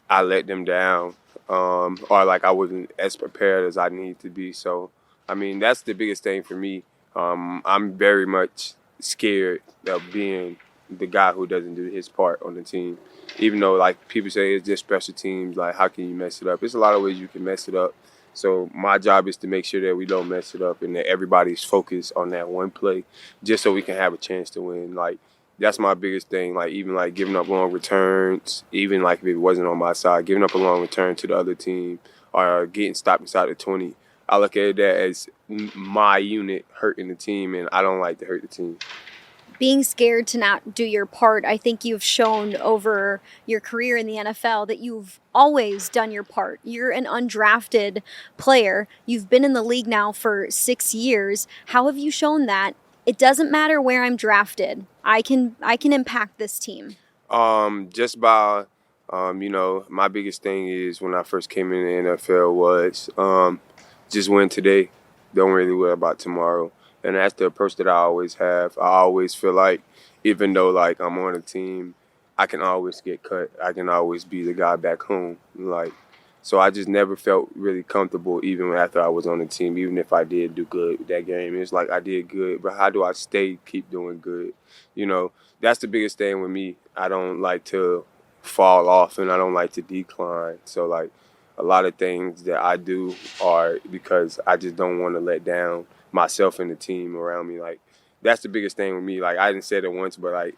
[SPEAKER 3] I let them down, or like I wasn't as prepared as I need to be. So, I mean, that's the biggest thing for me. I'm very much scared of being the guy who doesn't do his part on the team. Even though like people say it's just special teams, like how can you mess it up? There's a lot of ways you can mess it up. So my job is to make sure that we don't mess it up and that everybody's focused on that one play just so we can have a chance to win. Like that's my biggest thing. Like even like giving up long returns, even like if it wasn't on my side, giving up a long return to the other team or getting stopped inside the 20. I look at that as my unit hurting the team, and I don't like to hurt the team.
[SPEAKER 1] Being scared to not do your part, I think you've shown over your career in the NFL that you've always done your part. You're an undrafted player. You've been in the league now for 6 years. How have you shown that it doesn't matter where I'm drafted? I can impact this team.
[SPEAKER 3] Just by my biggest thing is when I first came in the NFL was just win today. Don't really worry about tomorrow. And that's the approach that I always have. I always feel like even though like I'm on a team, I can always get cut. I can always be the guy back home. Like, so I just never felt really comfortable even after I was on the team, even if I did do good with that game. It's like I did good, but how do I keep doing good? You know, that's the biggest thing with me. I don't like to fall off and I don't like to decline. So like, a lot of things that I do are because I just don't want to let down myself and the team around me. Like, that's the biggest thing with me. Like, I didn't say it once, but, like,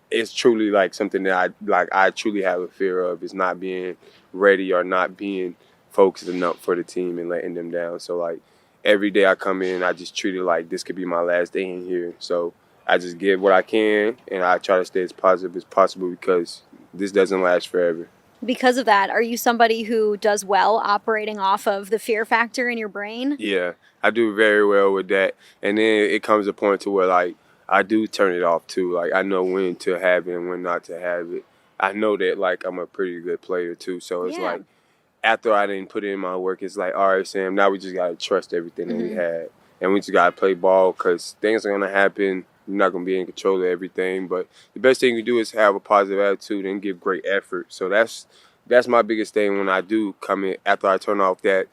[SPEAKER 3] it's truly, like, something that I truly have a fear of is not being ready or not being focused enough for the team and letting them down. So, like, every day I come in, I just treat it like this could be my last day in here. So I just give what I can, and I try to stay as positive as possible because this doesn't last forever.
[SPEAKER 1] Because of that, are you somebody who does well operating off of the fear factor in your brain?
[SPEAKER 3] Yeah, I do very well with that. And then it comes a point to where, like, I do turn it off, too. Like, I know when to have it and when not to have it. I know that, like, I'm a pretty good player, too. So it's like, after I didn't put in my work, it's like, all right, Sam, now we just got to trust everything that we had. And we just got to play ball because things are going to happen You're not going to be in control of everything. But the best thing you do is have a positive attitude and give great effort. So that's my biggest thing when I do come in after I turn off that.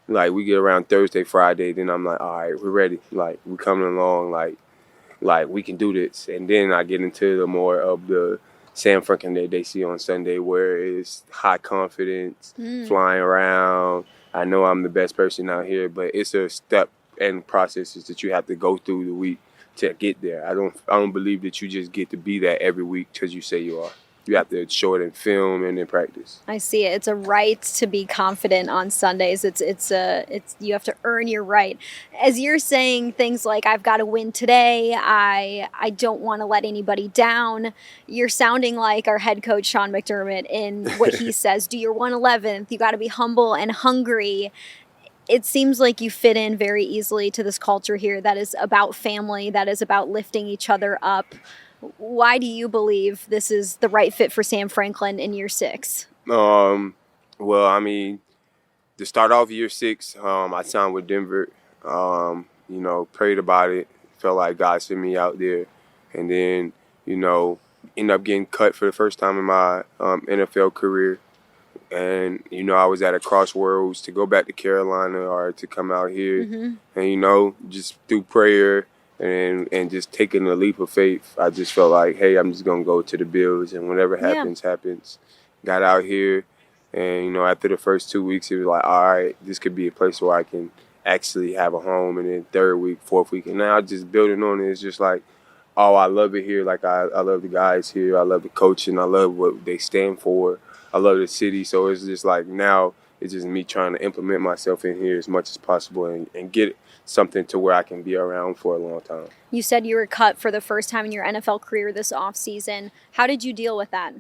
[SPEAKER 3] Like, we get around Thursday, Friday, then I'm like, all right, we're ready. Like, we're coming along. Like we can do this. And then I get into the more of the Sam Franklin that they see on Sunday, where it's high confidence, flying around. I know I'm the best person out here, but it's a step and processes that you have to go through the week to get there. I don't believe that you just get to be that every week because you say you are. You have to show it in film and in practice.
[SPEAKER 1] I see it. It's a right to be confident on Sundays. It's you have to earn your right. As you're saying things like, I've got to win today, I don't want to let anybody down, you're sounding like our head coach Sean McDermott in what he says. Do your 111th. You got to be humble and hungry. It seems like you fit in very easily to this culture here that is about family, that is about lifting each other up. Why do you believe this is the right fit for Sam Franklin in year 6?
[SPEAKER 3] Well, I mean, to start off year 6, I signed with Denver. Prayed about it. Felt like God sent me out there. And then, ended up getting cut for the first time in my NFL career. And, I was at a crossroads to go back to Carolina or to come out here. Mm-hmm. And, just through prayer and just taking a leap of faith, I just felt like, hey, I'm just going to go to the Bills, and whatever happens, happens. Got out here, and, after the first 2 weeks, it was like, all right, this could be a place where I can actually have a home. And then third week, fourth week, and now just building on it, it's just like, oh, I love it here. Like, I love the guys here. I love the coaching. I love what they stand for. I love the city. So it's just like now it's just me trying to implement myself in here as much as possible and get something to where I can be around for a long time.
[SPEAKER 1] You said you were cut for the first time in your NFL career this offseason. How did you deal with that?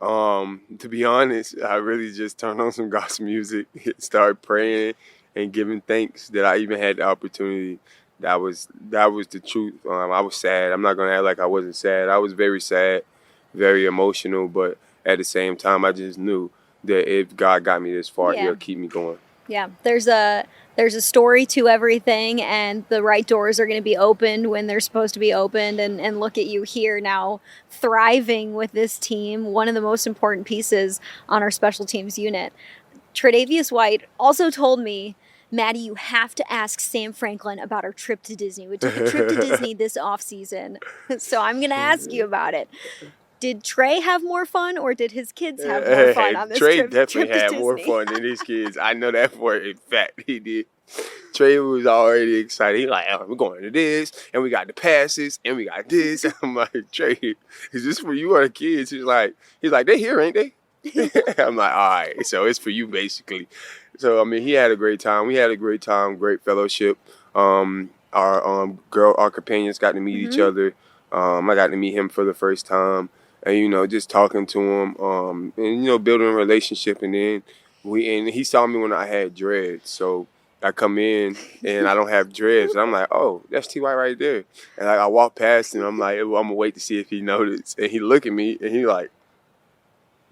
[SPEAKER 3] To be honest, I really just turned on some gospel music, started praying and giving thanks that I even had the opportunity. That was the truth. I was sad. I'm not going to act like I wasn't sad. I was very sad, very emotional, but at the same time, I just knew that if God got me this far, He'll keep me going.
[SPEAKER 1] Yeah, there's a story to everything, and the right doors are going to be opened when they're supposed to be opened. And look at you here now, thriving with this team, one of the most important pieces on our special teams unit. Tre'Davious White also told me, Maddy, you have to ask Sam Franklin about our trip to Disney. We took a trip to Disney this offseason, so I'm going to ask you about it. Did Tre have more fun, or did his kids have more fun on this
[SPEAKER 3] Tre
[SPEAKER 1] trip?
[SPEAKER 3] Definitely had more fun than his kids. I know that for a fact he did. Tre was already excited. He like, oh, we're going to this, and we got the passes, and we got this. I'm like, Tre, is this for you or the kids? He's like, they here, ain't they? I'm like, all right, so it's for you basically. So I mean, he had a great time. We had a great time, great fellowship. Our companions got to meet each other. I got to meet him for the first time. And, just talking to him, and, building a relationship. And then he saw me when I had dreads. So I come in and I don't have dreads. And I'm like, oh, that's T. White right there. And I walk past him. I'm like, well, I'm going to wait to see if he noticed. And he look at me and he like,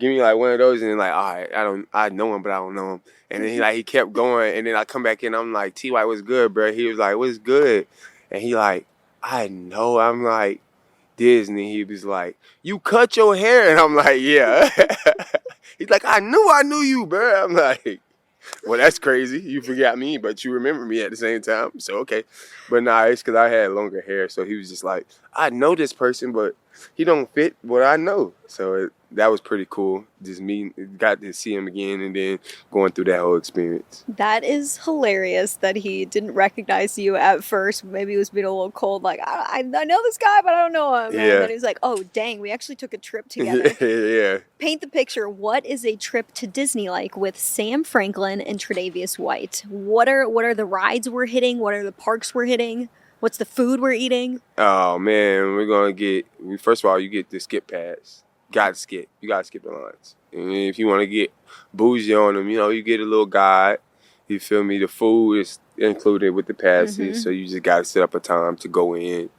[SPEAKER 3] give me like one of those. And then like, all right, I know him, but I don't know him. And then he kept going. And then I come back in. I'm like, T. White, what's good, bro? He was like, what's good? And he like, I know. I'm like, Disney. He was like, you cut your hair? And I'm like, yeah. He's like, I knew you, bro. I'm like, well, that's crazy. You forgot me, but you remember me at the same time. So, okay. But nah, it's because I had longer hair. So he was just like, I know this person, but he don't fit what I know. So that was pretty cool. Just got to see him again and then going through that whole experience.
[SPEAKER 1] That is hilarious that he didn't recognize you at first. Maybe he was being a little cold, like, I know this guy, but I don't know him. Yeah. And then he was like, oh, dang, we actually took a trip together.
[SPEAKER 3] Yeah.
[SPEAKER 1] Paint the picture. What is a trip to Disney like with Sam Franklin and Tre'Davious White? What are the rides we're hitting? What are the parks we're hitting? What's the food we're eating?
[SPEAKER 3] Oh, man, we're going to first of all, you get the skip pass. You got to skip the lines. And if you want to get bougie on them, you get a little guide. You feel me? The food is included with the passes, so you just got to set up a time to go in.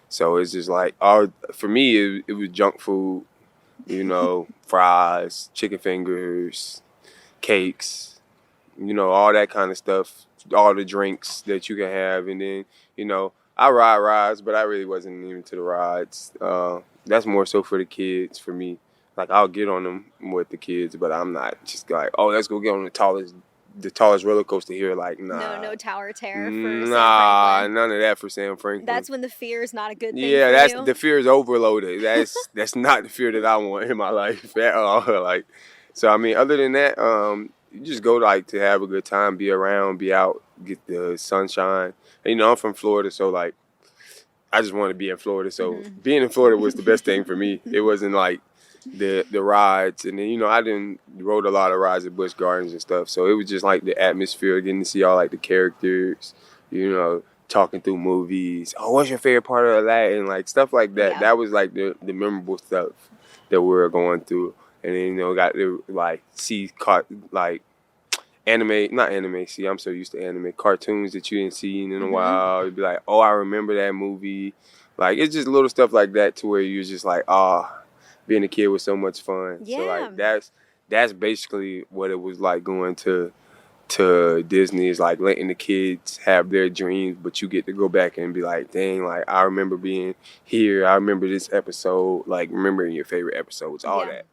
[SPEAKER 3] So it's just like, for me, it was junk food, fries, chicken fingers, cakes, all that kind of stuff, all the drinks that you can have. And then, I ride rides, but I really wasn't even to the rides. That's more so for the kids, for me. Like, I'll get on them with the kids, but I'm not just like, oh, let's go get on the tallest roller coaster here. Like, nah.
[SPEAKER 1] No Tower of Terror for Sam
[SPEAKER 3] Nah,
[SPEAKER 1] Franklin.
[SPEAKER 3] none of that for Sam Franklin.
[SPEAKER 1] That's when the fear is not a good thing
[SPEAKER 3] Yeah,
[SPEAKER 1] for
[SPEAKER 3] that's
[SPEAKER 1] you.
[SPEAKER 3] the fear is overloaded. That's not the fear that I want in my life at all. Like, so I mean, other than that, you just go like to have a good time, be around, be out, get the sunshine. And, you know, I'm from Florida, so like, I just want to be in Florida. So being in Florida was the best thing for me. It wasn't like the rides, and then, you know, I rode a lot of rides at Busch Gardens and stuff. So it was just like the atmosphere, getting to see all like the characters, you know, talking through movies. Oh, what's your favorite part of that? And like stuff like that.
[SPEAKER 1] Yeah.
[SPEAKER 3] That was like the memorable stuff that we were going through. And then, you know, got to like see like I'm so used to anime, cartoons that you didn't see in a while. You'd be like, oh, I remember that movie. Like, it's just little stuff like that to where you're just like, being a kid was so much fun.
[SPEAKER 1] Yeah.
[SPEAKER 3] So like that's basically what it was like going to Disney, is like letting the kids have their dreams, but you get to go back and be like, dang, like I remember being here. I remember this episode, like remembering your favorite episodes, all that.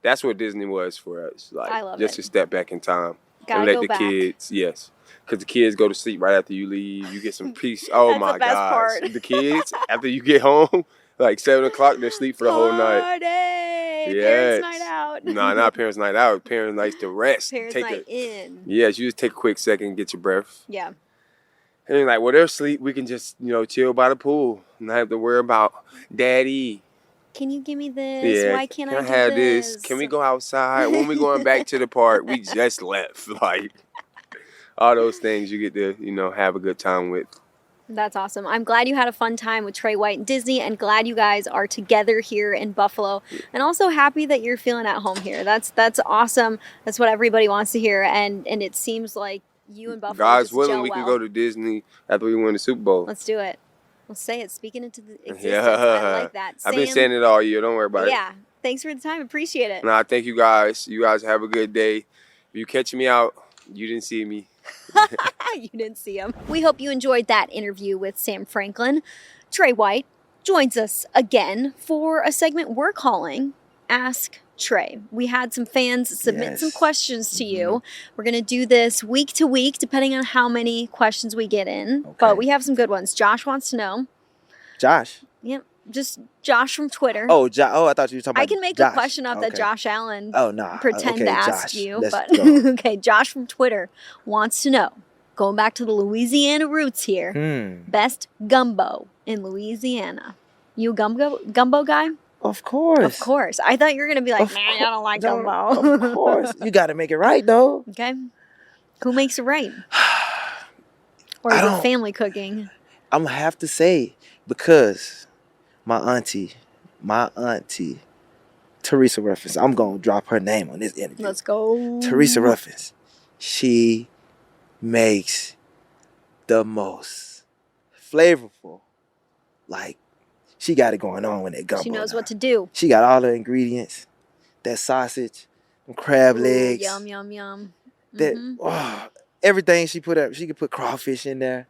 [SPEAKER 3] That's what Disney was for us. Like,
[SPEAKER 1] I love
[SPEAKER 3] just
[SPEAKER 1] it.
[SPEAKER 3] to step back in time.
[SPEAKER 1] Gotta
[SPEAKER 3] And let
[SPEAKER 1] go
[SPEAKER 3] the
[SPEAKER 1] back.
[SPEAKER 3] kids, yes. Because the kids go to sleep right after you leave. You get some peace. Oh,
[SPEAKER 1] That's
[SPEAKER 3] my
[SPEAKER 1] the best
[SPEAKER 3] gosh.
[SPEAKER 1] part.
[SPEAKER 3] The kids, after you get home, like 7 o'clock, they're asleep for the whole night.
[SPEAKER 1] Party!
[SPEAKER 3] Yes.
[SPEAKER 1] Parents' night out.
[SPEAKER 3] Nah, not parents' night out. Parents' nights to rest.
[SPEAKER 1] Parents' night in.
[SPEAKER 3] Yes, you just take a quick second and get your breath.
[SPEAKER 1] Yeah.
[SPEAKER 3] And then, like, well, they're asleep. We can just, you know, chill by the pool. Not have to worry about daddy.
[SPEAKER 1] Can you give me this?
[SPEAKER 3] Yeah,
[SPEAKER 1] Why can't
[SPEAKER 3] can
[SPEAKER 1] I
[SPEAKER 3] I
[SPEAKER 1] do
[SPEAKER 3] have
[SPEAKER 1] this?
[SPEAKER 3] this? Can we go outside? When we going back to the park? We just left. Like, all those things you get to, you know, have a good time with.
[SPEAKER 1] That's awesome. I'm glad you had a fun time with Tre White and Disney, and glad you guys are together here in Buffalo, and also happy that you're feeling at home here. That's awesome. That's what everybody wants to hear, and it seems like you and Buffalo
[SPEAKER 3] God's
[SPEAKER 1] just
[SPEAKER 3] willing,
[SPEAKER 1] gel
[SPEAKER 3] we can
[SPEAKER 1] well.
[SPEAKER 3] go to Disney after we win the Super Bowl.
[SPEAKER 1] Let's do it. Let's say it. Speaking into the existence.
[SPEAKER 3] Yeah.
[SPEAKER 1] I like that.
[SPEAKER 3] I've been
[SPEAKER 1] Sam,
[SPEAKER 3] saying it all year. Don't worry about it.
[SPEAKER 1] yeah. Thanks for the time. Appreciate it.
[SPEAKER 3] Nah, thank you guys. You guys have a good day. If you catch me out, you didn't see me.
[SPEAKER 1] You didn't see him. We hope you enjoyed that interview with Sam Franklin. Tre White joins us again for a segment we're calling Ask Tre. We had some fans submit some questions to you. We're going to do this week to week, depending on how many questions we get in.
[SPEAKER 2] Okay.
[SPEAKER 1] But we have some good ones. Josh wants to know.
[SPEAKER 2] Josh.
[SPEAKER 1] Yep. Just Josh from Twitter.
[SPEAKER 2] Oh, I thought you were talking about
[SPEAKER 1] I can make
[SPEAKER 2] Josh.
[SPEAKER 1] a question up that
[SPEAKER 2] Okay.
[SPEAKER 1] Josh Allen
[SPEAKER 2] Nah.
[SPEAKER 1] pretend
[SPEAKER 2] Okay,
[SPEAKER 1] to ask
[SPEAKER 2] Josh.
[SPEAKER 1] you.
[SPEAKER 2] Let's
[SPEAKER 1] But
[SPEAKER 2] go.
[SPEAKER 1] okay, Josh from Twitter wants to know, going back to the Louisiana roots here, best gumbo in Louisiana. You a gumbo guy?
[SPEAKER 2] Of course.
[SPEAKER 1] Of course. I thought you were going to be like,
[SPEAKER 2] Of
[SPEAKER 1] man, I don't like
[SPEAKER 2] No,
[SPEAKER 1] gumbo.
[SPEAKER 2] Of course. You got to make it right, though.
[SPEAKER 1] Okay. Who makes it right? Or is
[SPEAKER 2] I
[SPEAKER 1] it
[SPEAKER 2] don't-
[SPEAKER 1] family cooking?
[SPEAKER 2] I'm going to have to say, because my auntie, Teresa Ruffins, I'm going to drop her name on this interview.
[SPEAKER 1] Let's go.
[SPEAKER 2] Teresa Ruffins, she makes the most flavorful. Like, she got it going on with that gumbo.
[SPEAKER 1] She knows
[SPEAKER 2] now.
[SPEAKER 1] what to do.
[SPEAKER 2] She got all the ingredients. That sausage, them crab
[SPEAKER 1] Ooh,
[SPEAKER 2] legs.
[SPEAKER 1] yum, yum, yum.
[SPEAKER 2] That
[SPEAKER 1] Mhm.
[SPEAKER 2] everything she put up. She could put crawfish in there.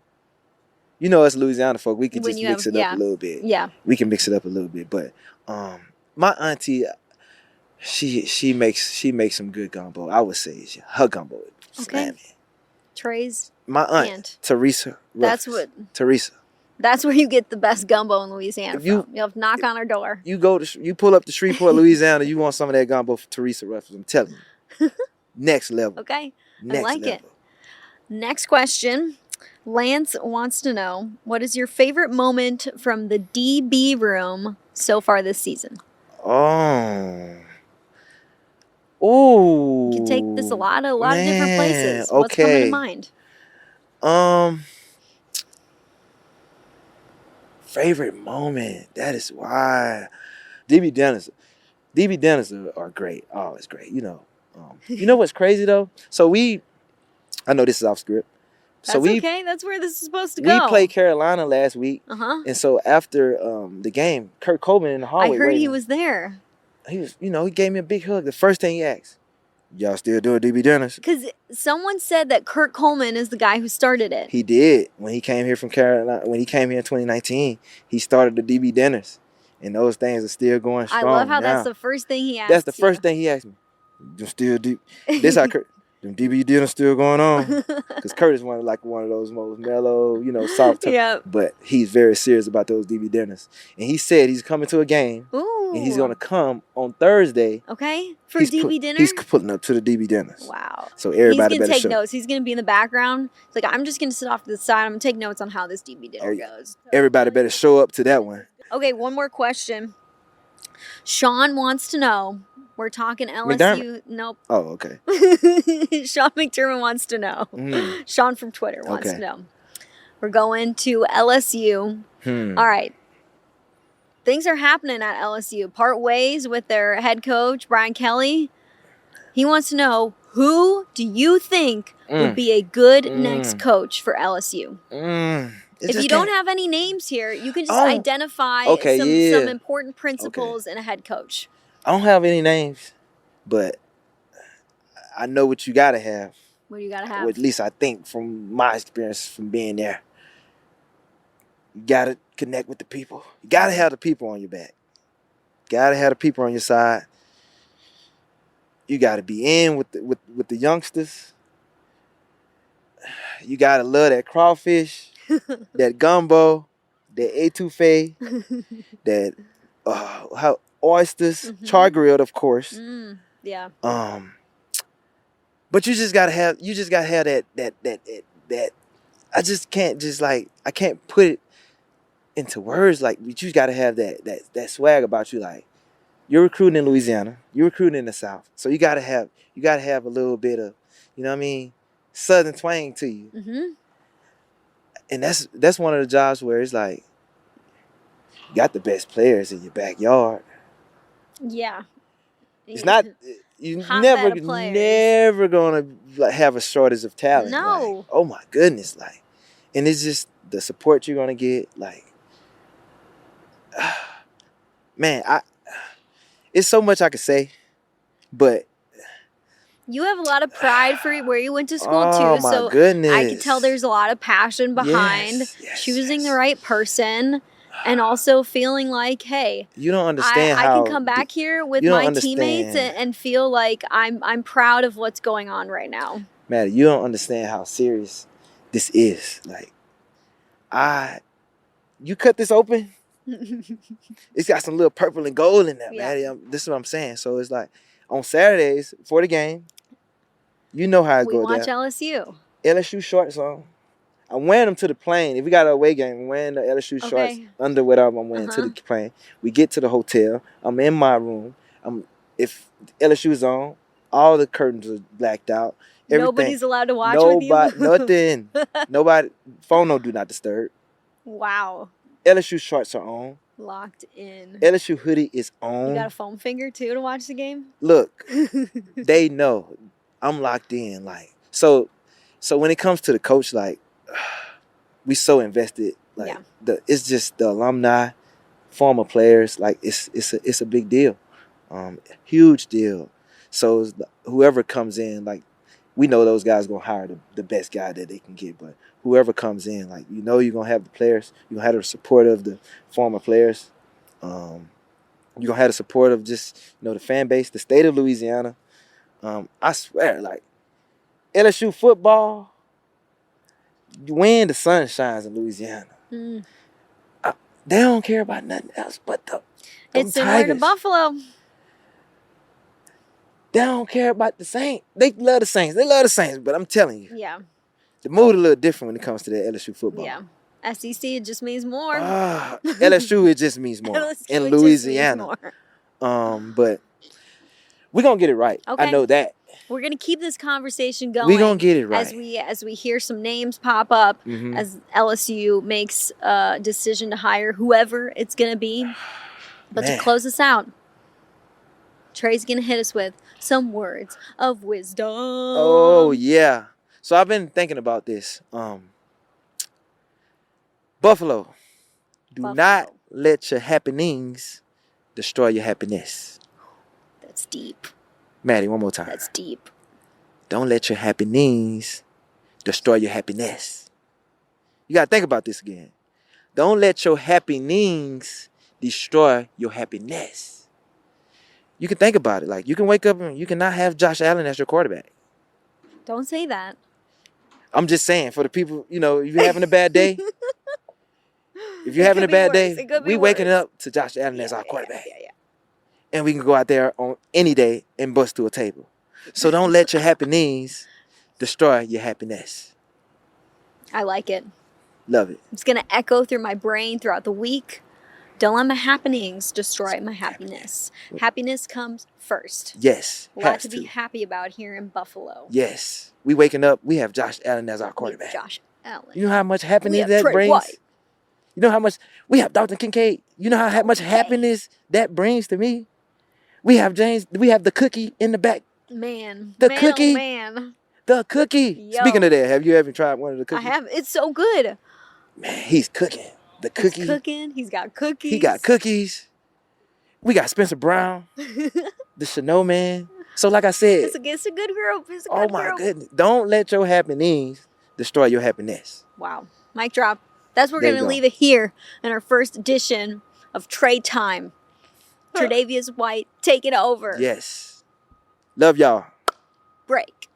[SPEAKER 2] You know, us Louisiana folk, we can
[SPEAKER 1] When
[SPEAKER 2] just
[SPEAKER 1] you
[SPEAKER 2] mix
[SPEAKER 1] have-
[SPEAKER 2] it up a little bit.
[SPEAKER 1] Yeah.
[SPEAKER 2] We can mix it up a little bit, but my auntie, she makes some good gumbo. I would say her gumbo is
[SPEAKER 1] Okay.
[SPEAKER 2] slamming.
[SPEAKER 1] Tre's
[SPEAKER 2] My aunt,
[SPEAKER 1] aunt.
[SPEAKER 2] Teresa.
[SPEAKER 1] That's
[SPEAKER 2] Ruffins.
[SPEAKER 1] what.
[SPEAKER 2] Teresa.
[SPEAKER 1] That's where you get the best gumbo in Louisiana
[SPEAKER 2] If you-
[SPEAKER 1] from. You'll have to knock on her door.
[SPEAKER 2] You pull up to Shreveport, Louisiana. You want some of that gumbo from Teresa Ruffins? I'm telling you, next level.
[SPEAKER 1] Okay.
[SPEAKER 2] Next
[SPEAKER 1] like it.
[SPEAKER 2] level.
[SPEAKER 1] Next question. Lance wants to know, what is your favorite moment from the DB room so far this season?
[SPEAKER 2] Oh.
[SPEAKER 1] You can take this a lot of different places. What's
[SPEAKER 2] okay.
[SPEAKER 1] coming to mind?
[SPEAKER 2] Favorite moment. That is why DB dinners are great. Always great. You know what's crazy though? So I know this is off script.
[SPEAKER 1] That's
[SPEAKER 2] So
[SPEAKER 1] okay. That's where this is supposed to go.
[SPEAKER 2] we played Carolina last week, and so after the game, Kurt Coleman in the
[SPEAKER 1] I
[SPEAKER 2] hallway.
[SPEAKER 1] heard he
[SPEAKER 2] waiting.
[SPEAKER 1] was there.
[SPEAKER 2] He was, he gave me a big hug. The first thing he asked, Y'all still doing DB dinners?
[SPEAKER 1] Because someone said that Kurt Coleman is the guy who started it.
[SPEAKER 2] He did. When he came here from Carolina, when he came here in 2019, he started the DB dinners. And those things are still going strong.
[SPEAKER 1] I love how
[SPEAKER 2] now.
[SPEAKER 1] that's the first thing he asked.
[SPEAKER 2] That's the first thing he asked me. Them still deep. This how Kurt. Them DB dinners still going on. Because Kurt is one of those most mellow, soft.
[SPEAKER 1] Yep.
[SPEAKER 2] But he's very serious about those DB dinners. And he said he's coming to a game.
[SPEAKER 1] Ooh.
[SPEAKER 2] And he's going to come on Thursday.
[SPEAKER 1] Okay. For DB dinner?
[SPEAKER 2] He's pulling up to the DB dinners.
[SPEAKER 1] Wow.
[SPEAKER 2] So everybody
[SPEAKER 1] he's going to take
[SPEAKER 2] show.
[SPEAKER 1] notes. He's going to be in the background. It's like, I'm just going to sit off to the side. I'm going to take notes on how this DB dinner goes.
[SPEAKER 2] Everybody better show up to that one.
[SPEAKER 1] Okay, one more question. Sean wants to know. We're talking LSU.
[SPEAKER 2] McDermott?
[SPEAKER 1] Nope.
[SPEAKER 2] Oh, okay.
[SPEAKER 1] Sean McDermott wants to know. Sean from Twitter wants to know. We're going to LSU. All right. Things are happening at LSU. Part ways with their head coach, Brian Kelly. He wants to know, who do you think would be a good next coach for LSU? If you don't have any names here, you can just identify some important principles in a head coach.
[SPEAKER 2] I don't have any names, but I know what you got to have.
[SPEAKER 1] What do you got to have?
[SPEAKER 2] Or at least I think from my experience from being there. You got to connect with the people. You got to have the people on your back. Got to have the people on your side. You got to be in with the youngsters. You got to love that crawfish, that gumbo, that etouffee, that oysters, char grilled, of course.
[SPEAKER 1] Yeah.
[SPEAKER 2] But you just gotta have that. I just can't I can't put it into words. Like, you just gotta have that swag about you. Like, you're recruiting in Louisiana, you're recruiting in the South, so you gotta have a little bit of, Southern twang to you. And that's one of the jobs where it's like, you got the best players in your backyard.
[SPEAKER 1] Yeah.
[SPEAKER 2] It's not, you're never gonna have a shortage of talent.
[SPEAKER 1] No.
[SPEAKER 2] Like, oh my goodness. Like, and it's just the support you're gonna get. Like, man, it's so much I could say, but
[SPEAKER 1] you have a lot of pride for where you went to school too.
[SPEAKER 2] Oh my goodness.
[SPEAKER 1] I can tell there's a lot of passion behind choosing the right person. And also feeling like, hey,
[SPEAKER 2] you don't understand
[SPEAKER 1] I can come back here with my teammates and feel like I'm proud of what's going on right now.
[SPEAKER 2] Maddy, you don't understand how serious this is. Like, you cut this open, it's got some little purple and gold in there, Maddy. This is what I'm saying. So it's like, on Saturdays for the game, you know how it goes.
[SPEAKER 1] We watch LSU.
[SPEAKER 2] LSU shorts on. I'm wearing them to the plane. If we got an away game, I'm wearing the LSU shorts under whatever I'm wearing to the plane. We get to the hotel. I'm in my room. If LSU's on, all the curtains are blacked out. Everything.
[SPEAKER 1] Nobody's allowed to watch with you?
[SPEAKER 2] Nothing. Nobody. Phone no do not disturb.
[SPEAKER 1] Wow.
[SPEAKER 2] LSU shorts are on.
[SPEAKER 1] Locked in.
[SPEAKER 2] LSU hoodie is on.
[SPEAKER 1] You got a foam finger too to watch the game?
[SPEAKER 2] Look, they know I'm locked in. Like, so when it comes to the coach, like, we so invested. Like, it's just the alumni, former players. Like, it's a big deal, huge deal. So whoever comes in, like, we know those guys gonna hire the best guy that they can get. But whoever comes in, like, you're gonna have the players. You're gonna have the support of the former players. You're gonna have the support of just the fan base, the state of Louisiana. I swear, like, LSU football. When the sun shines in Louisiana, they don't care about nothing else but
[SPEAKER 1] it's similar to Buffalo.
[SPEAKER 2] They don't care about the Saints. They love the Saints. They love the Saints, but I'm telling you, the mood a little different when it comes to that LSU football.
[SPEAKER 1] Yeah, SEC, it just means more.
[SPEAKER 2] LSU, it just means more in Louisiana. But we're gonna get it right.
[SPEAKER 1] Okay.
[SPEAKER 2] I know that.
[SPEAKER 1] We're gonna keep this conversation going.
[SPEAKER 2] We're gonna get it right
[SPEAKER 1] as we hear some names pop up, as LSU makes a decision to hire whoever it's gonna be. But to close us out, Tre's gonna hit us with some words of wisdom.
[SPEAKER 2] Oh yeah. So I've been thinking about this. Buffalo, do not let your happenings destroy your happiness.
[SPEAKER 1] That's deep.
[SPEAKER 2] Maddy, one more time.
[SPEAKER 1] That's deep.
[SPEAKER 2] Don't let your happenings destroy your happiness. You got to think about this again. Don't let your happenings destroy your happiness. You can think about it. Like, you can wake up and you cannot have Josh Allen as your quarterback.
[SPEAKER 1] Don't say that.
[SPEAKER 2] I'm just saying, for the people, if you're having a bad day, if you're having a bad day, we waking up to Josh Allen as our quarterback.
[SPEAKER 1] Yeah.
[SPEAKER 2] And we can go out there on any day and bust through a table. So don't let your happenings destroy your happiness.
[SPEAKER 1] I like it.
[SPEAKER 2] Love it.
[SPEAKER 1] It's going to echo through my brain throughout the week. Don't let my happenings destroy my happiness. Happiness comes first.
[SPEAKER 2] Yes.
[SPEAKER 1] A lot to be happy about here in Buffalo.
[SPEAKER 2] Yes. We waking up, we have Josh Allen as our quarterback.
[SPEAKER 1] Josh Allen.
[SPEAKER 2] You know how much happiness that
[SPEAKER 1] Tre
[SPEAKER 2] brings?
[SPEAKER 1] White.
[SPEAKER 2] You know how much we have Dr. Kincaid. You know how much happiness that brings to me? We have the cookie in the back.
[SPEAKER 1] Man.
[SPEAKER 2] The
[SPEAKER 1] man,
[SPEAKER 2] cookie.
[SPEAKER 1] Oh man.
[SPEAKER 2] The cookie.
[SPEAKER 1] Yo.
[SPEAKER 2] Speaking of that, have you ever tried one of the cookies?
[SPEAKER 1] I have. It's so good.
[SPEAKER 2] Man, he's cooking. The cookie.
[SPEAKER 1] He's cooking. He's got cookies.
[SPEAKER 2] He got cookies. We got Spencer Brown. The Chanel man. So like I said.
[SPEAKER 1] It's a good group. It's a good
[SPEAKER 2] Oh my
[SPEAKER 1] group.
[SPEAKER 2] goodness. Don't let your happenings destroy your happiness.
[SPEAKER 1] Wow. Mic drop. That's where we're going to leave it here in our first edition of Tre Time. Tre'Davious White, take it over.
[SPEAKER 2] Yes. Love y'all.
[SPEAKER 1] Break.